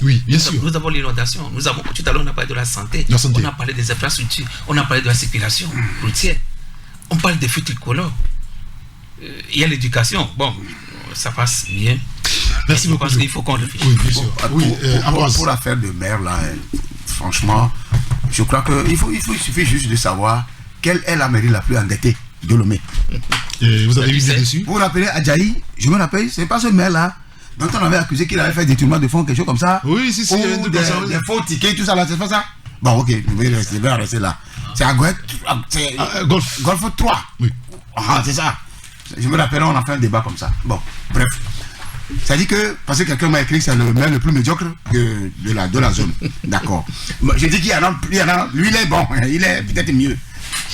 nous avons l'inondation, tout à l'heure on a parlé de la santé, on a parlé des infrastructures, on a parlé de la circulation routière, on parle des feux tricolores, il y a l'éducation, bon, ça passe bien. Merci beaucoup. Parce qu'il faut qu'on réfléchisse. Oui, bien sûr. Pour l'affaire de maire, là, franchement, je crois qu'il suffit juste de savoir quelle est la mairie la plus endettée de Lomé. Vous avez visé dessus? Vous vous rappelez Adjaï? Je me rappelle, c'est pas ce maire-là dont on avait accusé qu'il avait fait des détournements de fonds, quelque chose comme ça. Oui, si, des faux tickets, tout ça là, c'est pas ça? Bon, ok, je vais rester là. C'est à Golf 3. Oui. Ah, c'est ça. Je me rappelle, on a fait un débat comme ça. Bon, bref. Ça dit que, parce que quelqu'un m'a écrit que c'est le maire le plus médiocre de la zone. D'accord. Je dis qu'il y en a, lui il est bon, il est peut-être mieux.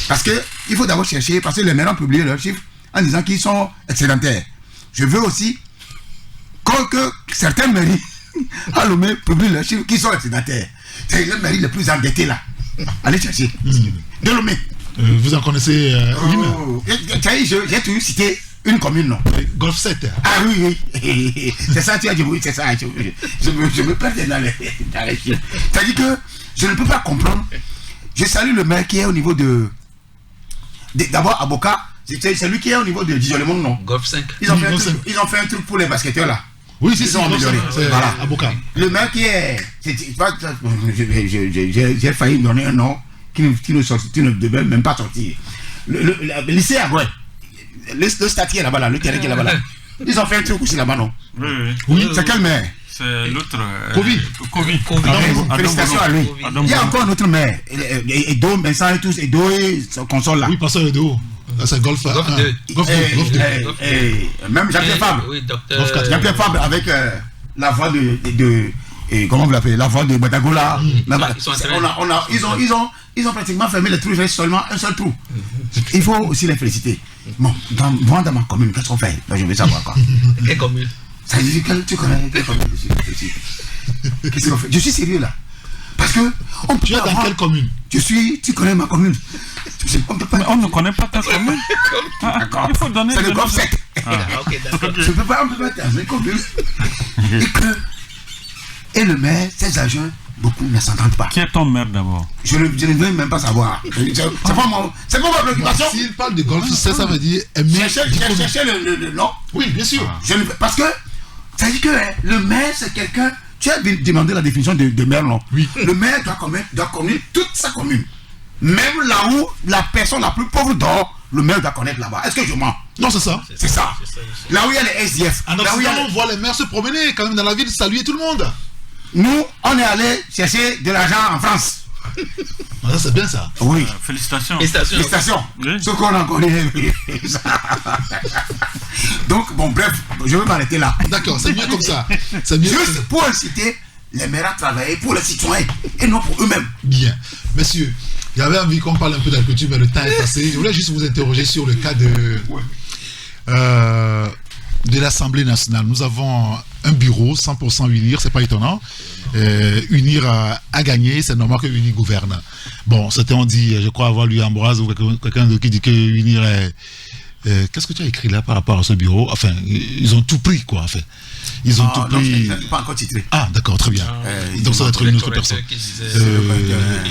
Parce que il faut d'abord chercher, parce que les maires ont publié leurs chiffres en disant qu'ils sont excédentaires. Je veux aussi que certaines mairies à Lomé publient leurs chiffres qui sont excédentaires. C'est les mairies les plus endettées là. Allez chercher. De Lomé. Vous en connaissez j'ai toujours cité une commune, non? Golf 7. Ah oui. C'est ça, tu as dit, oui, c'est ça. Je me perds dans les chiffres. C'est-à-dire que je ne peux pas comprendre. Je salue le maire qui est au niveau d'abord, Aboka, c'est celui qui est au niveau de Dijon-le-Monde, non? Golf 5. Ils ont fait un truc pour les basketteurs là. Oui, c'est ça. Voilà. Aboka. Le maire qui est. J'ai failli donner un nom qui ne devait même pas sortir. Le lycée Agoué. Le stade qui est là-bas, le terrain qui est là-bas. Ils ont fait un truc aussi là-bas, non? Oui. C'est quel maire? C'est l'autre. Covid. Félicitations à lui. Il y a encore un autre maire. Edo, Vincent et tous. Edo et son console là. Oui, pasteur Edo. C'est Golf 2. Même Jean-Pierre Fabre. Jean-Pierre Fabre avec la voix de comment vous l'appelez? La voix de Badagola. Ils ont pratiquement fermé les trous, il reste seulement un seul trou. Il faut aussi les féliciter. Bon, dans ma commune, qu'est-ce qu'on fait? Je veux savoir quoi. Quelle commune? Ça veut dire que tu connais quelle commune? Qu'est-ce qu'on fait? Je suis sérieux là. Parce que tu es dans quelle commune? Tu connais ma commune. On ne connaît pas ta commune. D'accord. C'est le Golf 7. Je ne peux pas dans une commune. Et le maire, ses agents, beaucoup ne s'entendent pas. Qui est ton maire d'abord? Je ne veux même pas savoir. C'est pas ma préoccupation. S'il parle de Golf 7, ça veut dire. Cherchez le nom. Oui, bien sûr. Parce que ça dit que le maire, c'est quelqu'un. Tu as demandé la définition de maire, non? Oui. Le maire doit connaître toute sa commune. Même là où la personne la plus pauvre dort, le maire doit connaître là-bas. Est-ce que je mens? Non, c'est ça. C'est ça. Là où il y a les SDF. En Occident, on voit les maires se promener quand même dans la ville, saluer tout le monde. Nous, on est allé chercher de l'argent en France. C'est bien ça. Oui. Félicitations. Ce qu'on en connaît. Donc, bon, bref, je vais m'arrêter là. D'accord, c'est mieux comme ça. C'est mieux. Juste pour inciter les maires à travailler pour les citoyens et non pour eux-mêmes. Bien. Messieurs, j'avais envie qu'on parle un peu d'agriculture, mais le temps est passé. Je voulais juste vous interroger sur le cas de l'Assemblée nationale. Nous avons un bureau 100% UNIR, c'est pas étonnant. UNIR a gagné, c'est normal que UNIR gouverne. Bon, certains ont dit, je crois avoir lu Ambroise ou quelqu'un qui dit que UNIR est... qu'est-ce que tu as écrit là par rapport à ce bureau? Enfin, ils ont tout pris, quoi, en fait. Ils ont tout pris. Non, pas encore titré. Ah, d'accord, très bien. Donc ça va être une autre personne.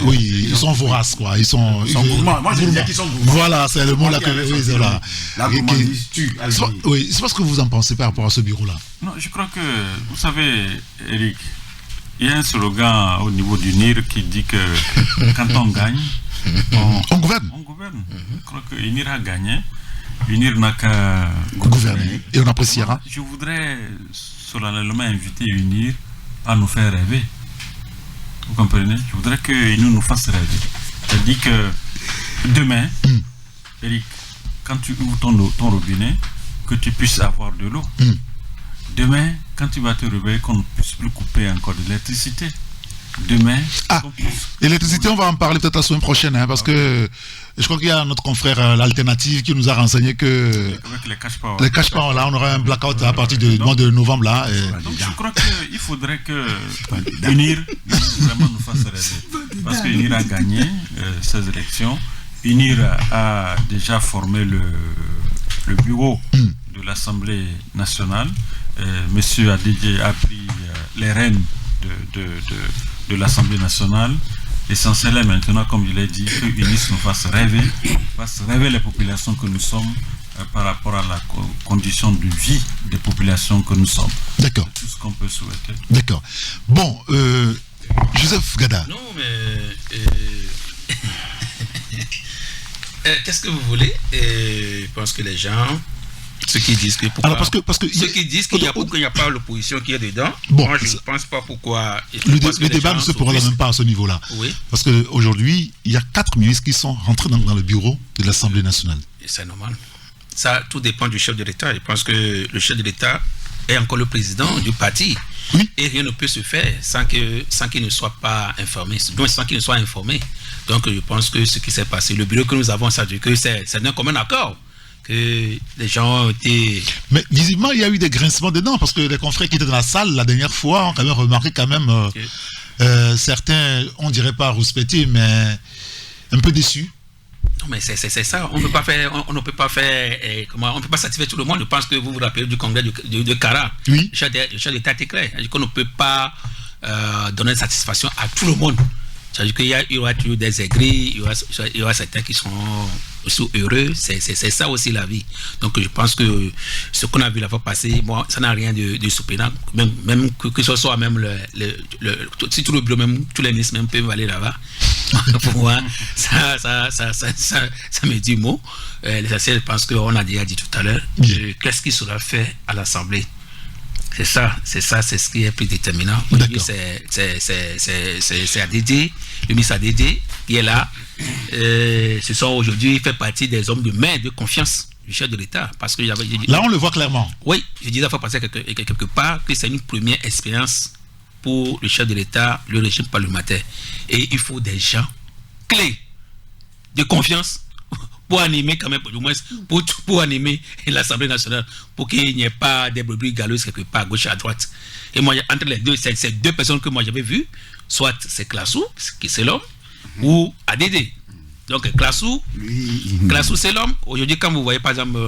Oui, ils sont voraces, quoi. Ils sont gourmands. Moi, je disais qu'ils sont gourmands. Voilà, c'est le mot là que voilà. La gourmandise tue. Oui, c'est pas ce que vous en pensez par rapport à ce bureau-là. Non, je crois que, vous savez, Eric, il y a un slogan au niveau du NIR qui dit que quand on gagne, on gouverne. On gouverne. Je crois que l'UNIR a gagné. Unir n'a qu'à gouverner. Et on appréciera. Je voudrais solennellement inviter Unir à nous faire rêver. Vous comprenez? Je voudrais qu'ils nous fassent rêver. C'est-à-dire que demain, Eric, quand tu ouvres ton robinet, que tu puisses avoir de l'eau. Demain, quand tu vas te réveiller, qu'on ne puisse plus couper encore de l'électricité. Demain, l'électricité, on va en parler peut-être la semaine prochaine, hein, parce que je crois qu'il y a notre confrère l'Alternative qui nous a renseigné que les cash power, là, on aura un blackout à partir du mois de novembre là. Donc je crois qu'il faudrait que Unir vraiment nous fasse rêver, parce que Unir a gagné ces élections. Unir a déjà formé le bureau de l'Assemblée nationale. Monsieur Adedje a pris les rênes de l'Assemblée nationale. L'essentiel est maintenant, comme je l'ai dit, que UNIS nous fasse rêver les populations que nous sommes par rapport à la condition de vie des populations que nous sommes. D'accord. C'est tout ce qu'on peut souhaiter. D'accord. Bon, Joseph Gada. Non, mais... qu'est-ce que vous voulez? Je pense que les gens... Ceux qui disent que pourquoi, ceux qui disent qu'il n'y a pas l'opposition qui est dedans, bon, moi je ne pense pas pourquoi. Le débat ne se pourra même pas à ce niveau-là. Oui. Parce qu'aujourd'hui, il y a 4 ministres qui sont rentrés dans le bureau de l'Assemblée nationale. C'est normal. Ça, tout dépend du chef de l'État. Je pense que le chef de l'État est encore le président du parti. Oui. Et rien ne peut se faire sans qu'il ne soit pas informé. Donc, sans qu'il ne soit informé. Donc, je pense que ce qui s'est passé, le bureau que nous avons, ça dit que c'est d'un commun accord. Que les gens ont été... Mais visiblement, il y a eu des grincements dedans, parce que les confrères qui étaient dans la salle la dernière fois ont quand même remarqué certains, on dirait pas rouspétés, mais un peu déçus. Non, mais c'est ça. On ne peut pas satisfaire tout le monde. Je pense que vous vous rappelez du congrès de Cara. Oui. Le chef d'État était clair. On ne peut pas donner satisfaction à tout le monde. C'est-à-dire qu'il y aura toujours des aigris, il y aura certains qui seront aussi heureux, c'est ça aussi la vie. Donc je pense que ce qu'on a vu la fois passée, moi, ça n'a rien de surprenant, même que ce soit même si tout le bureau, même tous les ministres même peuvent aller là-bas. Pour moi, ça me dit mot. L'essentiel, je pense qu'on a déjà dit tout à l'heure, qu'est-ce qui sera fait à l'Assemblée. C'est ce qui est plus déterminant. Aujourd'hui, c'est Adedje, le ministre Adedje qui est là. Ce sont aujourd'hui, il fait partie des hommes de main de confiance du chef de l'État. Parce que là, on le voit clairement. Oui, je disais, il faut passer quelque part que c'est une première expérience pour le chef de l'État, le régime parlementaire. Et il faut des gens clés de confiance pour animer quand même, du moins, pour animer l'Assemblée nationale, pour qu'il n'y ait pas des brebis galeuses quelque part à gauche et à droite. Et moi, entre les deux, ces deux personnes que moi j'avais vues, soit c'est Klassou, qui c'est l'homme, ou Adedje. Donc Klassou c'est l'homme. Aujourd'hui, quand vous voyez par exemple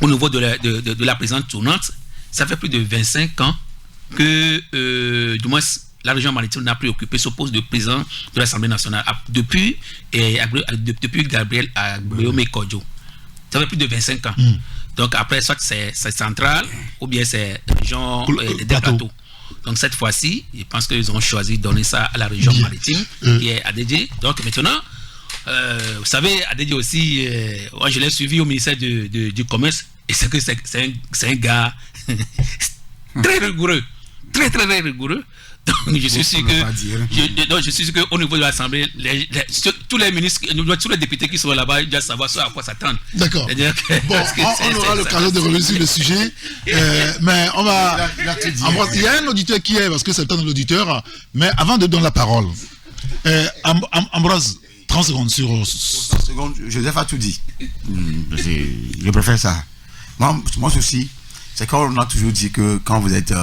au niveau de la présidente tournante, ça fait plus de 25 ans que, du moins, la région maritime n'a plus occupé ce poste de président de l'Assemblée nationale depuis Gabriel Agbéomé Kodjo. Ça fait plus de 25 ans. Donc après, soit c'est central ou bien c'est région des plateaux. Donc cette fois-ci, je pense qu'ils ont choisi de donner ça à la région maritime qui est Adedje. Donc maintenant, vous savez, Adedje aussi, moi je l'ai suivi au ministère du Commerce et c'est que c'est un gars très rigoureux. Très rigoureux. Donc je suis sûr qu'au niveau de l'Assemblée, tous les ministres, tous les députés qui sont là-bas, ils doivent savoir à quoi s'attendre. D'accord. Bon, on aura l'occasion de revenir sur le sujet, mais on va... Il y a un auditeur qui est, parce que c'est le temps de l'auditeur, mais avant de donner la parole, Ambroise, 30 secondes sur... 30 secondes, Joseph a tout dit. Je préfère ça. Moi aussi, c'est qu'on a toujours dit que quand vous êtes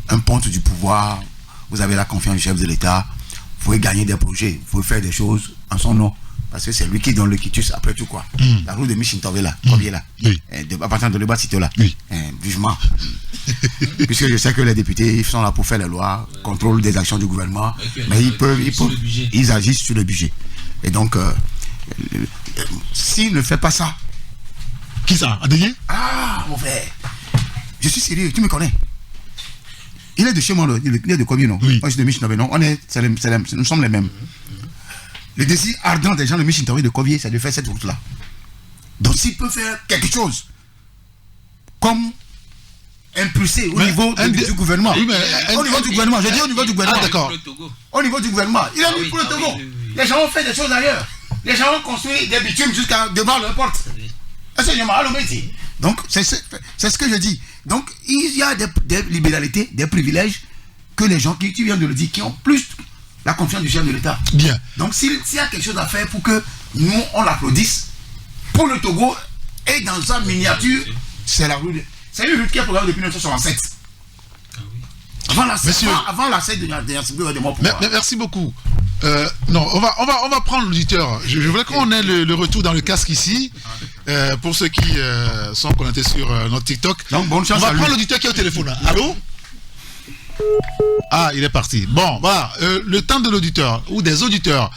un ponte du pouvoir, vous avez la confiance du chef de l'État, vous pouvez gagner des projets, vous pouvez faire des choses en son nom, parce que c'est lui qui donne le quitus après tout quoi. La route de Michintové là, combien là, à partir de l'Ébat Cité là, vivement. Puisque je sais que les députés ils sont là pour faire les lois, contrôle des actions du gouvernement, mais ils agissent sur le budget. Et donc, s'il ne fait pas ça, qui ça, Adedje? Ah mon frère, je suis sérieux, tu me connais. Il est de chez moi, il est de combien non? Oui. Moi je suis de Michintové, non? Nous sommes les mêmes. Le désir ardent des gens de Michintové de Covier, c'est de faire cette route-là. Donc s'il peut faire quelque chose comme impulsé au niveau du gouvernement. Oui, mais au niveau du gouvernement, je dis au niveau du gouvernement. D'accord. Au niveau du gouvernement. Il a mis pour le Togo. Les gens ont fait des choses ailleurs. Les gens ont construit des bitumes jusqu'à devant leur porte. Donc, c'est ce que je dis. Donc, il y a des libéralités, des privilèges que les gens qui, tu viens de le dire, qui ont plus la confiance du chef de l'État. Bien. Donc, s'il y a quelque chose à faire pour que nous, on l'applaudisse, pour le Togo, et dans sa miniature, c'est la rue. C'est une lutte qui est programmée depuis 1967. Avant la scène de la morts. Merci beaucoup. Non, on va prendre l'auditeur. Je voulais qu'on ait le retour dans le casque ici. Pour ceux qui sont connectés sur notre TikTok. Donc, bonne chance. On va prendre l'auditeur qui est au téléphone. Allô? Ah, il est parti. Bon, voilà. Le temps de l'auditeur ou des auditeurs.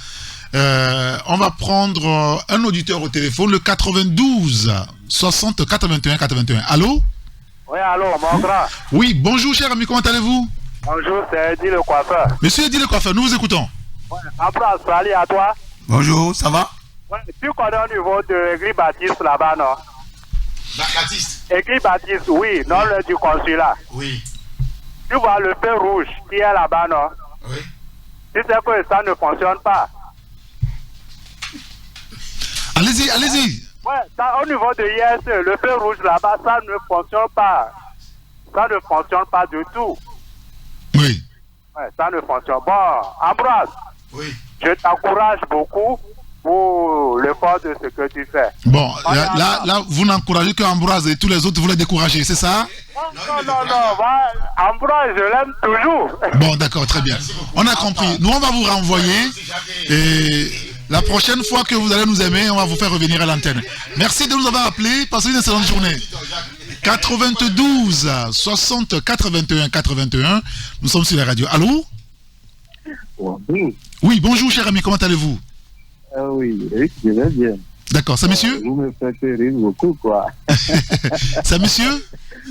On va prendre un auditeur au téléphone, le 92 60 81 81. Allô? Oui, allô, mon grand. Oui, bonjour, cher ami, comment allez-vous? Bonjour, c'est Eddie le coiffeur. Monsieur Eddie le coiffeur, nous vous écoutons. Ouais, après, salut à toi. Bonjour, ça va? Ouais, tu connais au niveau de l'église Baptiste là-bas, non? Baptiste? Église Baptiste, oui, non, le du consulat. Oui. Tu vois le feu rouge qui est là-bas, non? Oui. Tu sais que ça ne fonctionne pas. Allez-y, allez-y. Ouais, ça, au niveau de IS, le feu rouge là-bas, ça ne fonctionne pas. Ça ne fonctionne pas du tout. Oui. Ouais, ça ne fonctionne pas. Bon, Ambroise, oui. Je t'encourage beaucoup pour l'effort de ce que tu fais. Bon, là, vous n'encouragez que Ambroise et tous les autres, vous les découragez, c'est ça? Non, Ambroise, je l'aime toujours. Bon, d'accord, très bien. On a compris. Nous, on va vous renvoyer et la prochaine fois que vous allez nous aimer, on va vous faire revenir à l'antenne. Merci de nous avoir appelés. Passez une excellente journée. 92 60 81 81. Nous sommes sur la radio. Allô? Oui. Oui, bonjour, cher ami, comment allez-vous? Oui, je vais bien. D'accord, c'est monsieur? Vous me faites rire beaucoup, quoi. C'est monsieur?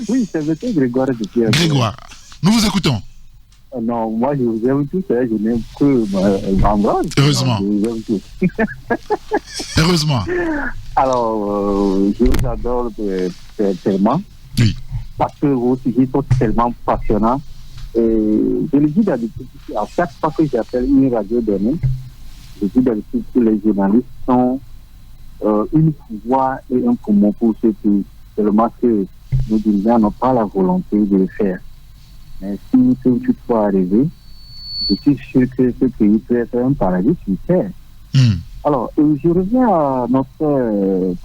Oui, c'est monsieur Grégoire. Grégoire, nous vous écoutons. Non, moi je vous aime tous, je n'aime que Ambroise. Heureusement. Non, je vous aime tous. Heureusement. Alors, je vous adore tellement. Oui. Parce que vos sujets sont tellement passionnants. Et je le dis d'habitude, à chaque fois que j'appelle une radio donnée, je dis d'habitude que les journalistes sont une pouvoir et un poumon pour ce pays. Seulement que nos dirigeants n'ont pas la volonté de le faire. Mais si tout soit arrivé, je suis sûr que ce pays peut être un paradis sur terre. Alors, je reviens à notre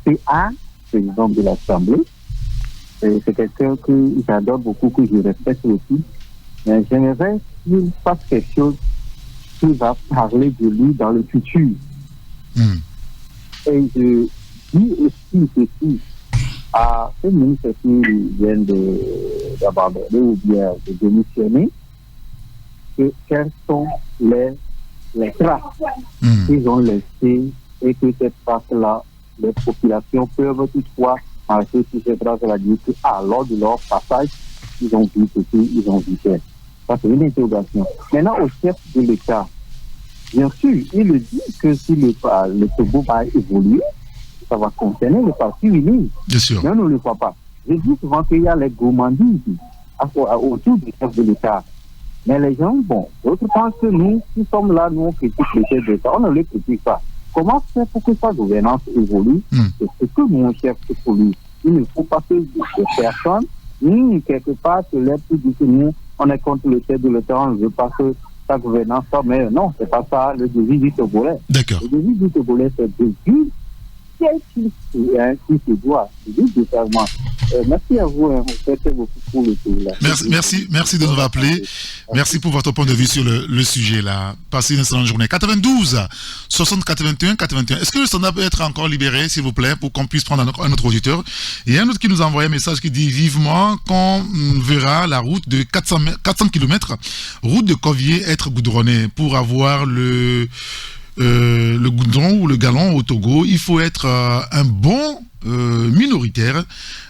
PA, président de l'Assemblée. C'est quelqu'un que j'adore beaucoup, que je respecte aussi. Mais j'aimerais qu'il fasse quelque chose qui va parler de lui dans le futur. Et je dis aussi ceci à ce ministre qui vient d'abandonner ou bien de démissionner, que quelles sont les traces qu'ils ont laissées et que cette trace-là, les populations peuvent toutefois marcher sur ces traces-là, dire que lors de leur passage, ils ont vu ce qu'ils ont vu faire. Ça, c'est une interrogation. Maintenant, au chef de l'État, bien sûr, il le dit que si le Togo va évoluer, ça va concerner le parti uni. Bien sûr. Mais on ne le voit pas. Je dis souvent qu'il y a les gourmandises autour du chef de l'État. Mais les gens, d'autres pensent que nous, qui sommes là, nous, on critique le chef de l'État. On ne le critique pas. Comment faire pour que sa gouvernance évolue? C'est ce que mon chef fait pour lui. Il ne faut pas que des personnes, ni quelque part, se lèvent pour dire que nous, on est contre le chef de l'État, on ne veut pas que sa gouvernance soit meilleure. Non, c'est pas ça le devis du Togolais. D'accord. Le devis du Togolais, c'est de vivre quel qu'il se doit. Merci à vous, vous faites beaucoup pour le pays. Merci de nous appeler. Merci pour votre point de vue sur le sujet là. Passez une excellente journée. 92 60 81 81. Est-ce que le standard peut être encore libéré, s'il vous plaît, pour qu'on puisse prendre un autre auditeur? Il y a un autre qui nous a envoyé un message qui dit vivement qu'on verra la route de 400 km, route de Covier, être goudronnée pour avoir le goudron ou le galon au Togo. Il faut être un bon minoritaire.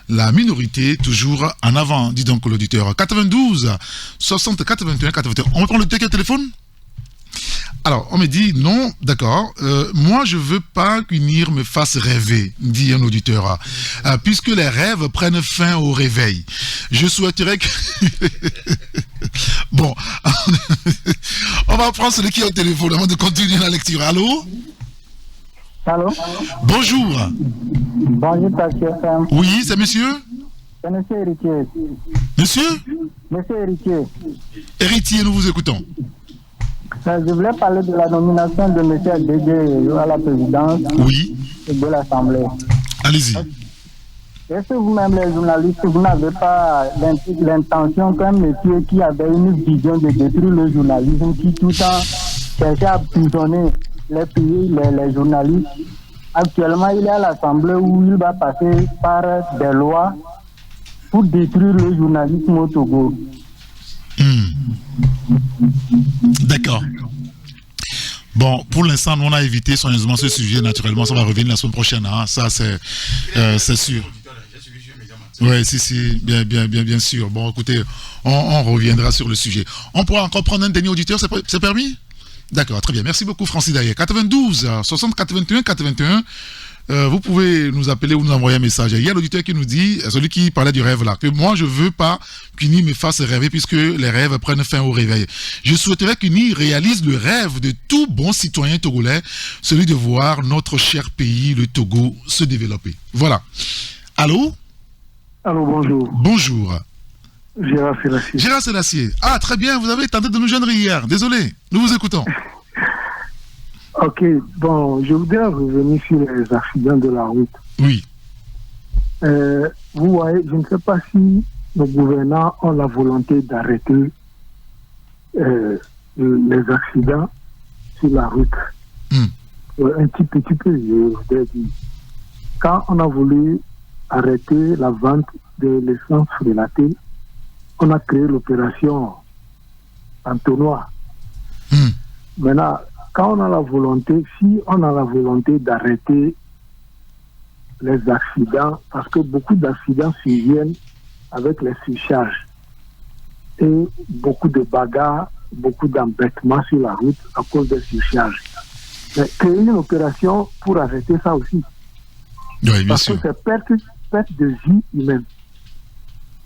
La minorité toujours en avant, dit donc l'auditeur. 92 60 81 81. On prend le téléphone. Alors, on me dit, non, d'accord, moi je veux pas qu'unir me fasse rêver, dit un auditeur, puisque les rêves prennent fin au réveil. Je souhaiterais que... Bon, on va prendre celui qui est au téléphone avant de continuer la lecture. Allô? Allô? Bonjour. Bonjour, Taxi FM. Oui, c'est monsieur? C'est monsieur Héritier. Monsieur? Monsieur Héritier. Héritier, nous vous écoutons. Je voulais parler de la nomination de M. Adégué à la présidence de l'Assemblée. Allez-y. Est-ce que vous-même, les journalistes, vous n'avez pas l'intention qu'un monsieur qui avait une vision de détruire le journalisme, qui tout le temps cherchait à prisonner les journalistes, actuellement il est à l'Assemblée où il va passer par des lois pour détruire le journalisme au Togo? D'accord. Bon, pour l'instant, on a évité soigneusement ce sujet. Naturellement, ça va revenir la semaine prochaine. Hein. Ça, c'est sûr. Oui, si, bien sûr. Bon, écoutez, on reviendra sur le sujet. On pourra encore prendre un dernier auditeur, c'est permis? D'accord, très bien. Merci beaucoup, Francis Dayer. 92 60 81 81. Vous pouvez nous appeler ou nous envoyer un message. Il y a l'auditeur qui nous dit, celui qui parlait du rêve là, que moi je veux pas qu'UNI me fasse rêver puisque les rêves prennent fin au réveil. Je souhaiterais qu'UNI réalise le rêve de tout bon citoyen togolais, celui de voir notre cher pays, le Togo, se développer. Voilà. Allô? Allô, bonjour. Bonjour. Gérard Sélassié. Gérard Sélassié. Ah, très bien, vous avez tenté de nous joindre hier. Désolé, nous vous écoutons. Ok, bon, je voudrais revenir sur les accidents de la route. Oui. Vous voyez, je ne sais pas si nos gouvernants ont la volonté d'arrêter les accidents sur la route. Un petit peu, je voudrais dire. Quand on a voulu arrêter la vente de l'essence frelatée, on a créé l'opération Entonnoir. Maintenant, quand on a la volonté, si on a la volonté d'arrêter les accidents, parce que beaucoup d'accidents surviennent avec les surcharges et beaucoup de bagarres, beaucoup d'embêtements sur la route à cause des surcharges. Mais créer une opération pour arrêter ça aussi. Oui, parce que c'est perte de vie humaine.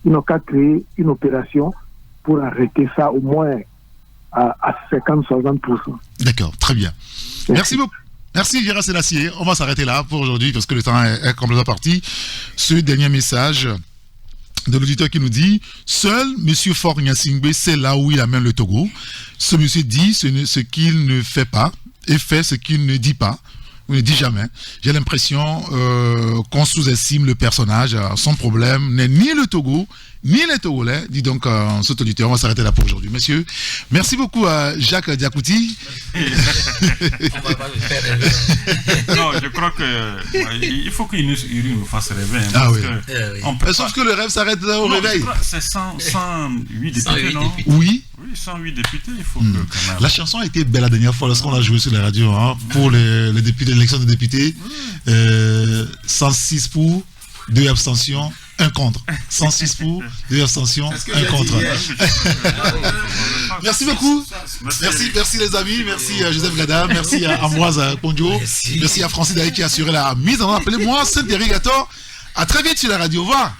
Ils n'ont qu'à créer une opération pour arrêter ça au moins à 50-60%. D'accord, très bien. Merci beaucoup. Merci Gérard Sélassié. On va s'arrêter là pour aujourd'hui parce que le temps est complètement parti. Ce dernier message de l'auditeur qui nous dit « Seul M. Faure Gnassingbé sait là où il amène le Togo. Ce monsieur dit ce qu'il ne fait pas et fait ce qu'il ne dit pas. On ne dit jamais. J'ai l'impression qu'on sous-estime le personnage. Son problème n'est ni le Togo, ni les Togolais. Dit donc cet auditeur. On va s'arrêter là pour aujourd'hui. Messieurs, merci beaucoup à Jacques Diakouti. Non, je crois qu'il faut qu'il nous fasse rêver. Hein, ah oui. Sauf que le rêve s'arrête au réveil. C'est 108 députés, non? Oui. Oui, 108 députés, il faut que quand même... La chanson a été belle la dernière fois lorsqu'on l'a jouée sur la radio, hein, pour les députés, l'élection des députés. 106 pour, 2 abstentions, 1 contre. 106 pour, 2 abstentions, 1 contre. Merci beaucoup. Merci les amis. Merci à Joseph Gada. Merci à Ambroise Pondio. Merci à Francis Daï qui a assuré la mise en ordre. Appelez-moi Saint-Irrigator. À très vite sur la radio. Au revoir.